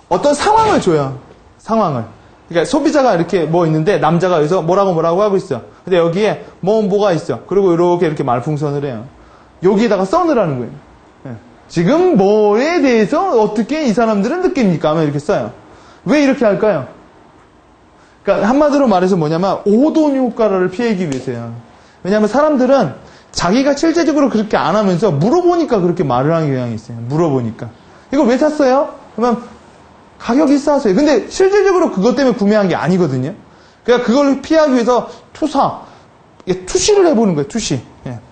어떤 상황을 줘요. 상황을. 그러니까 소비자가 이렇게 뭐 있는데, 남자가 여기서 뭐라고 하고 있어. 근데 여기에 뭐가 있어. 그리고 이렇게 말풍선을 해요. 여기에다가 써놓으라는 거예요. 지금 뭐에 대해서 어떻게 이 사람들은 느낍니까? 하면 이렇게 써요. 왜 이렇게 할까요? 그러니까 한마디로 말해서 뭐냐면 오돈 효과를 피하기 위해서요. 왜냐하면 사람들은 자기가 실제적으로 그렇게 안 하면서 물어보니까 그렇게 말을 하는 경향이 있어요. 물어보니까. 이거 왜 샀어요? 그러면 가격이 싸서요. 근데 실질적으로 그것 때문에 구매한 게 아니거든요. 그러니까 그걸 피하기 위해서 투시를 해보는 거예요. 투시.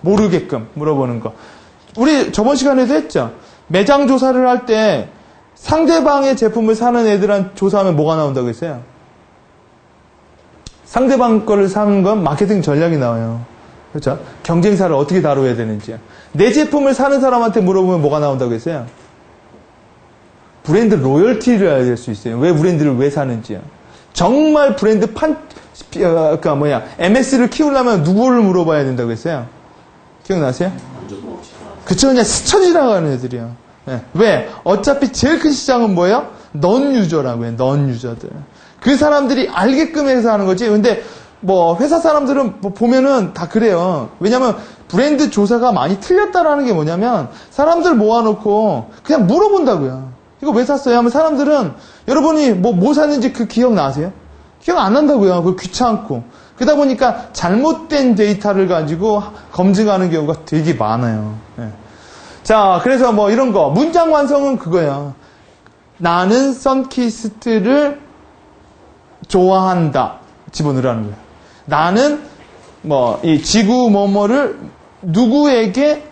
모르게끔 물어보는 거. 우리 저번 시간에도 했죠. 매장 조사를 할 때 상대방의 제품을 사는 애들한테 조사하면 뭐가 나온다고 했어요? 상대방 거를 사는 건 마케팅 전략이 나와요. 그렇죠? 경쟁사를 어떻게 다뤄야 되는지. 내 제품을 사는 사람한테 물어보면 뭐가 나온다고 했어요? 브랜드 로열티를 알게 수 있어요. 왜 브랜드를 왜 사는지요. 정말 브랜드 MS를 키우려면 누구를 물어봐야 된다고 했어요? 기억나세요? 그쵸, 그냥 스쳐 지나가는 애들이요. 왜? 어차피 제일 큰 시장은 뭐예요? 넌 유저라고요. 넌 유저들. 그 사람들이 알게끔 해서 하는 거지. 근데 뭐 회사 사람들은 뭐 보면은 다 그래요. 왜냐면 브랜드 조사가 많이 틀렸다라는 게 뭐냐면 사람들 모아놓고 그냥 물어본다고요. 이거 왜 샀어요? 하면 사람들은 여러분이 뭐 샀는지 그 기억 나세요? 기억 안 난다고요. 그거 귀찮고. 그러다 보니까 잘못된 데이터를 가지고 검증하는 경우가 되게 많아요. 자, 그래서 뭐 이런 거. 문장 완성은 그거예요. 나는 선키스트를 좋아한다. 집어넣으라는 거예요. 나는 이 지구 뭐뭐를 누구에게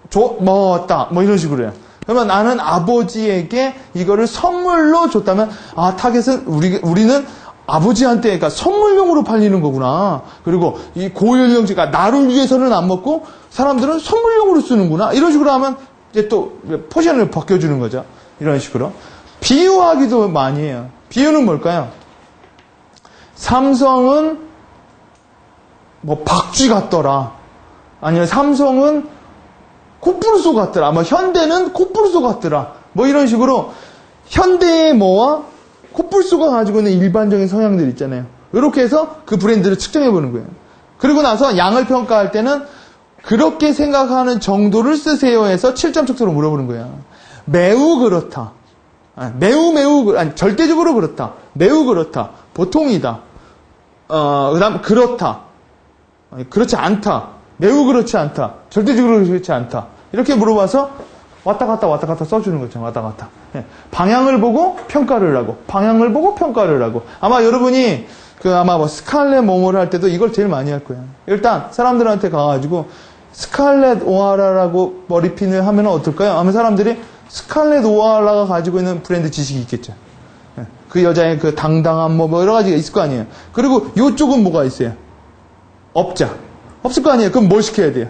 줬다. 뭐 이런 식으로 해요. 그러면 나는 아버지에게 이거를 선물로 줬다면 타겟은 우리는 아버지한테 그러니까 선물용으로 팔리는 거구나. 그리고 이 고연령제가 나를 위해서는 안 먹고 사람들은 선물용으로 쓰는구나. 이런 식으로 하면 이제 또 포지션을 바뀌어주는 거죠. 이런 식으로. 비유하기도 많이 해요. 비유는 뭘까요? 삼성은 뭐 박쥐 같더라. 아니면 삼성은 코뿔소 같더라. 뭐 현대는 코뿔소 같더라. 뭐 이런 식으로 현대의 뭐와 코뿔소가 가지고 있는 일반적인 성향들 있잖아요. 이렇게 해서 그 브랜드를 측정해 보는 거예요. 그리고 나서 양을 평가할 때는 그렇게 생각하는 정도를 쓰세요 해서 7점 척수로 물어보는 거예요. 매우 그렇다. 아니, 절대적으로 그렇다. 매우 그렇다. 보통이다. 그다음 그렇다. 아니, 그렇지 않다. 매우 그렇지 않다. 절대적으로 그렇지 않다. 이렇게 물어봐서 왔다 갔다 써주는 거죠. 왔다 갔다. 예. 방향을 보고 평가를 하고, 방향을 보고 평가를 하고. 아마 여러분이 아마 뭐 스칼렛 뭐뭐를 할 때도 이걸 제일 많이 할 거예요. 일단 사람들한테 가가지고 스칼렛 오하라라고 머리핀을 하면 어떨까요? 아마 사람들이 스칼렛 오하라가 가지고 있는 브랜드 지식이 있겠죠. 예. 그 여자의 그 당당한 뭐 여러 가지가 있을 거 아니에요. 그리고 이쪽은 뭐가 있어요? 업자. 없을 거 아니에요. 그럼 뭘 시켜야 돼요?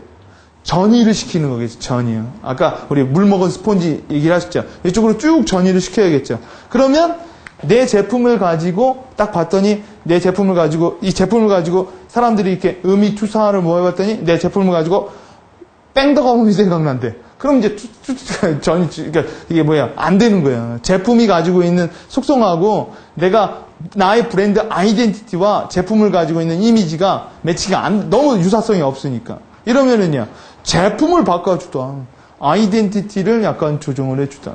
전이를 시키는 거겠죠. 전이요. 아까 우리 물 먹은 스폰지 얘기를 하셨죠. 이쪽으로 쭉 전이를 시켜야겠죠. 그러면 내 제품을 가지고 딱 봤더니 내 제품을 가지고 이 제품을 가지고 사람들이 이렇게 의미 투사를 뭐 해봤더니 내 제품을 가지고 뺑덕어멈이 생각난대. 그럼 이제 전이 그러니까 이게 뭐야 안 되는 거예요. 제품이 가지고 있는 속성하고 내가 나의 브랜드 아이덴티티와 제품을 가지고 있는 이미지가 매치가 너무 유사성이 없으니까 이러면은요 제품을 바꿔주다 아이덴티티를 약간 조정을 해주다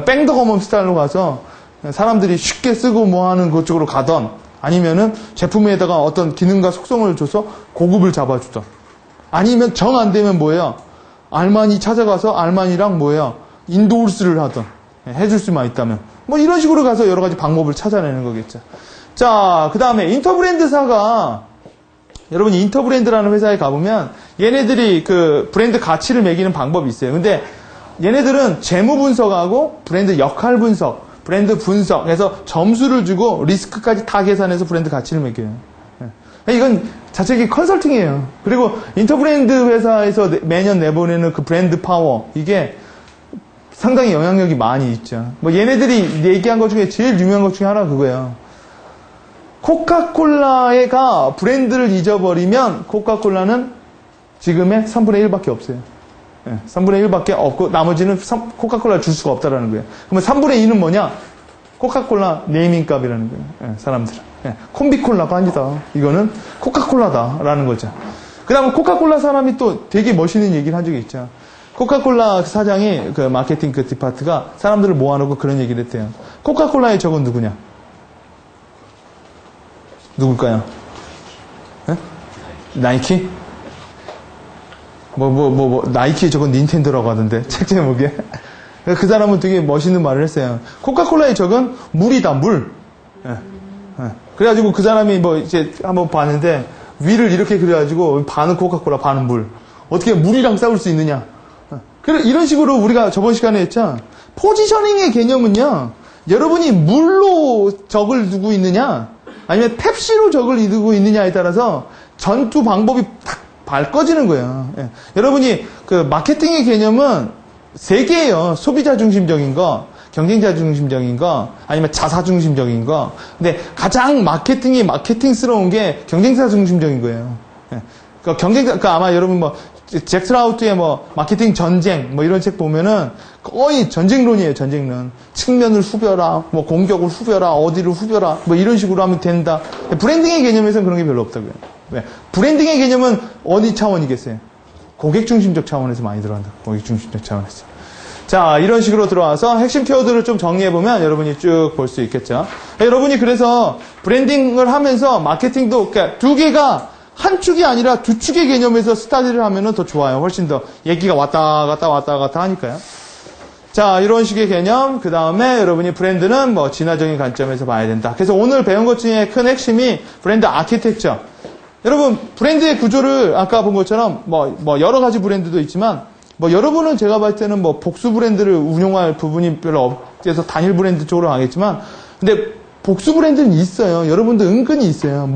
뺑덕어멈 스타일로 가서 사람들이 쉽게 쓰고 뭐하는 그쪽으로 가던 아니면은 제품에다가 어떤 기능과 속성을 줘서 고급을 잡아주던 아니면 정 안 되면 뭐예요 알마니 찾아가서 알마니랑 뭐예요 인도울스를 하던 해줄 수만 있다면 뭐 이런 식으로 가서 여러 가지 방법을 찾아내는 거겠죠. 자, 그 다음에 인터브랜드사가 여러분이 인터브랜드라는 회사에 가보면 얘네들이 그 브랜드 가치를 매기는 방법이 있어요. 근데 얘네들은 재무 분석하고 브랜드 역할 분석, 브랜드 분석해서 점수를 주고 리스크까지 다 계산해서 브랜드 가치를 매겨요. 이건 자체적인 컨설팅이에요. 그리고 인터브랜드 회사에서 매년 내보내는 그 브랜드 파워 이게 상당히 영향력이 많이 있죠. 뭐 얘네들이 얘기한 것 중에 제일 유명한 것 중에 하나가 그거예요. 코카콜라가 브랜드를 잊어버리면 코카콜라는 지금의 3분의 1밖에 없어요. 3분의 1밖에 없고 나머지는 코카콜라를 줄 수가 없다라는 거예요. 그러면 3분의 2는 뭐냐? 코카콜라 네이밍 값이라는 거예요. 사람들은. 콤비콜라가 아니다. 이거는 코카콜라다라는 거죠. 그 다음에 코카콜라 사람이 또 되게 멋있는 얘기를 한 적이 있죠. 코카콜라 사장이 그 마케팅 그 디파트가 사람들을 모아놓고 그런 얘기를 했대요. 코카콜라의 적은 누구냐? 누굴까요? 에? 나이키? 나이키의 적은 닌텐도라고 하던데, 책 제목에. 그 사람은 되게 멋있는 말을 했어요. 코카콜라의 적은 물이다, 물. 그래가지고 그 사람이 뭐 이제 한번 봤는데, 위를 이렇게 그려가지고, 반은 코카콜라, 반은 물. 어떻게 물이랑 싸울 수 있느냐? 이런 식으로 우리가 저번 시간에 했죠. 포지셔닝의 개념은요. 여러분이 물로 적을 두고 있느냐 아니면 펩시로 적을 두고 있느냐에 따라서 전투 방법이 탁 바꿔지는 거예요. 여러분이 그 마케팅의 개념은 세 개예요. 소비자 중심적인 거, 경쟁자 중심적인 거, 아니면 자사 중심적인 거. 근데 가장 마케팅이 마케팅스러운 게 경쟁자 중심적인 거예요. 그러니까 아마 여러분 잭 스라우트의 마케팅 전쟁 이런 책 보면은 거의 전쟁론이에요. 전쟁론. 측면을 후벼라, 공격을 후벼라, 어디를 후벼라, 이런 식으로 하면 된다. 브랜딩의 개념에서는 그런 게 별로 없다고요. 왜? 브랜딩의 개념은 어디 차원이겠어요? 고객 중심적 차원에서 많이 들어간다. 고객 중심적 차원에서. 자, 이런 식으로 들어와서 핵심 키워드를 좀 정리해보면 여러분이 쭉 볼 수 있겠죠. 여러분이 그래서 브랜딩을 하면서 마케팅도, 그러니까 두 개가 한 축이 아니라 두 축의 개념에서 스타디를 하면 더 좋아요. 훨씬 더 얘기가 왔다 갔다 하니까요. 자, 이런 식의 개념. 그 다음에 여러분이 브랜드는 진화적인 관점에서 봐야 된다. 그래서 오늘 배운 것 중에 큰 핵심이 브랜드 아키텍처. 여러분, 브랜드의 구조를 아까 본 것처럼 여러 가지 브랜드도 있지만 여러분은 제가 봤을 때는 복수 브랜드를 운용할 부분이 별로 없어서 단일 브랜드 쪽으로 가겠지만 근데 복수 브랜드는 있어요. 여러분도 은근히 있어요.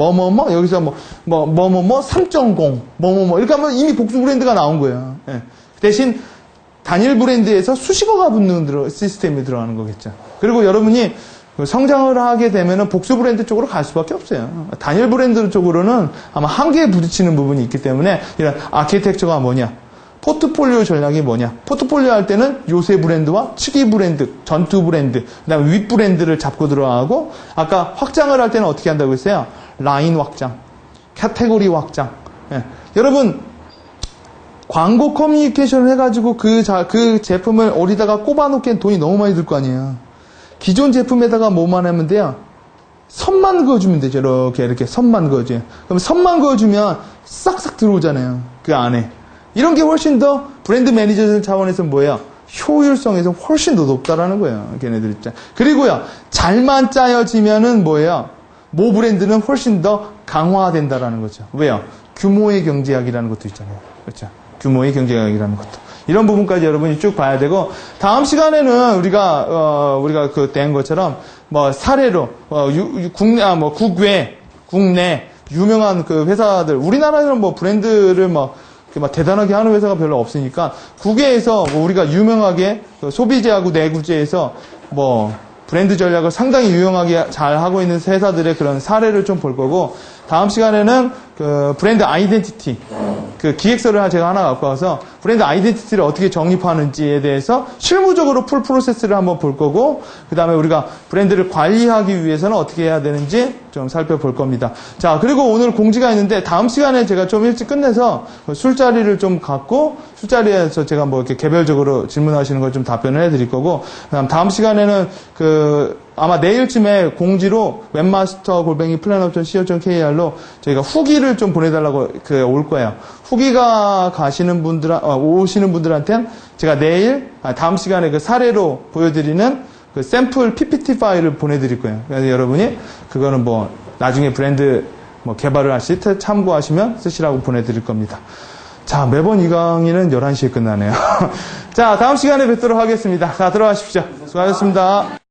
여기서 3.0, 이렇게 하면 이미 복수 브랜드가 나온 거예요. 대신 단일 브랜드에서 수식어가 붙는 시스템이 들어가는 거겠죠. 그리고 여러분이 성장을 하게 되면은 복수 브랜드 쪽으로 갈 수밖에 없어요. 단일 브랜드 쪽으로는 아마 한계에 부딪히는 부분이 있기 때문에 이런 아키텍처가 뭐냐, 포트폴리오 전략이 뭐냐. 포트폴리오 할 때는 요새 브랜드와 측이 브랜드, 전투 브랜드, 그다음에 윗 브랜드를 잡고 들어가고, 아까 확장을 할 때는 어떻게 한다고 했어요? 라인 확장, 카테고리 확장. 예. 여러분 광고 커뮤니케이션을 해가지고 그 제품을 어디다가 꼽아놓기엔 돈이 너무 많이 들 거 아니에요. 기존 제품에다가 뭐만 하면 돼요? 선만 그어주면 되죠. 이렇게 선만 그어줘요. 그럼 선만 그어주면 싹싹 들어오잖아요. 그 안에. 이런 게 훨씬 더 브랜드 매니저 차원에서 뭐예요? 효율성에서 훨씬 더 높다라는 거예요. 걔네들 입장. 그리고요, 잘만 짜여지면은 뭐예요? 모 브랜드는 훨씬 더 강화된다라는 거죠. 왜요? 규모의 경제학이라는 것도 있잖아요. 그렇죠? 규모의 경제학이라는 것도. 이런 부분까지 여러분이 쭉 봐야 되고, 다음 시간에는 우리가 된 것처럼, 뭐, 사례로, 국내, 유명한 그 회사들, 우리나라에는 뭐 브랜드를 막 대단하게 하는 회사가 별로 없으니까, 국외에서 뭐 우리가 유명하게 소비재하고 내구재에서 뭐, 브랜드 전략을 상당히 유용하게 잘 하고 있는 회사들의 그런 사례를 좀 볼 거고, 다음 시간에는 그 브랜드 아이덴티티, 그 기획서를 제가 하나 갖고 와서 브랜드 아이덴티티를 어떻게 정립하는지에 대해서 실무적으로 풀 프로세스를 한번 볼 거고, 그 다음에 우리가 브랜드를 관리하기 위해서는 어떻게 해야 되는지 좀 살펴볼 겁니다. 자, 그리고 오늘 공지가 있는데, 다음 시간에 제가 좀 일찍 끝내서 술자리를 좀 갖고, 술자리에서 제가 뭐 이렇게 개별적으로 질문하시는 걸 좀 답변을 해드릴 거고, 그다음 다음 시간에는 아마 내일쯤에 공지로 webmaster@plan업.co.kr로 저희가 후기를 좀 보내달라고 올 거예요. 후기가 오시는 분들한테는 제가 내일, 다음 시간에 그 사례로 보여드리는 그 샘플 PPT 파일을 보내드릴 거예요. 그래서 여러분이 그거는 뭐 나중에 브랜드 뭐 개발을 하실 때 참고하시면 쓰시라고 보내드릴 겁니다. 자, 매번 이 강의는 11시에 끝나네요. 자, 다음 시간에 뵙도록 하겠습니다. 자, 들어가십시오. 수고하셨습니다.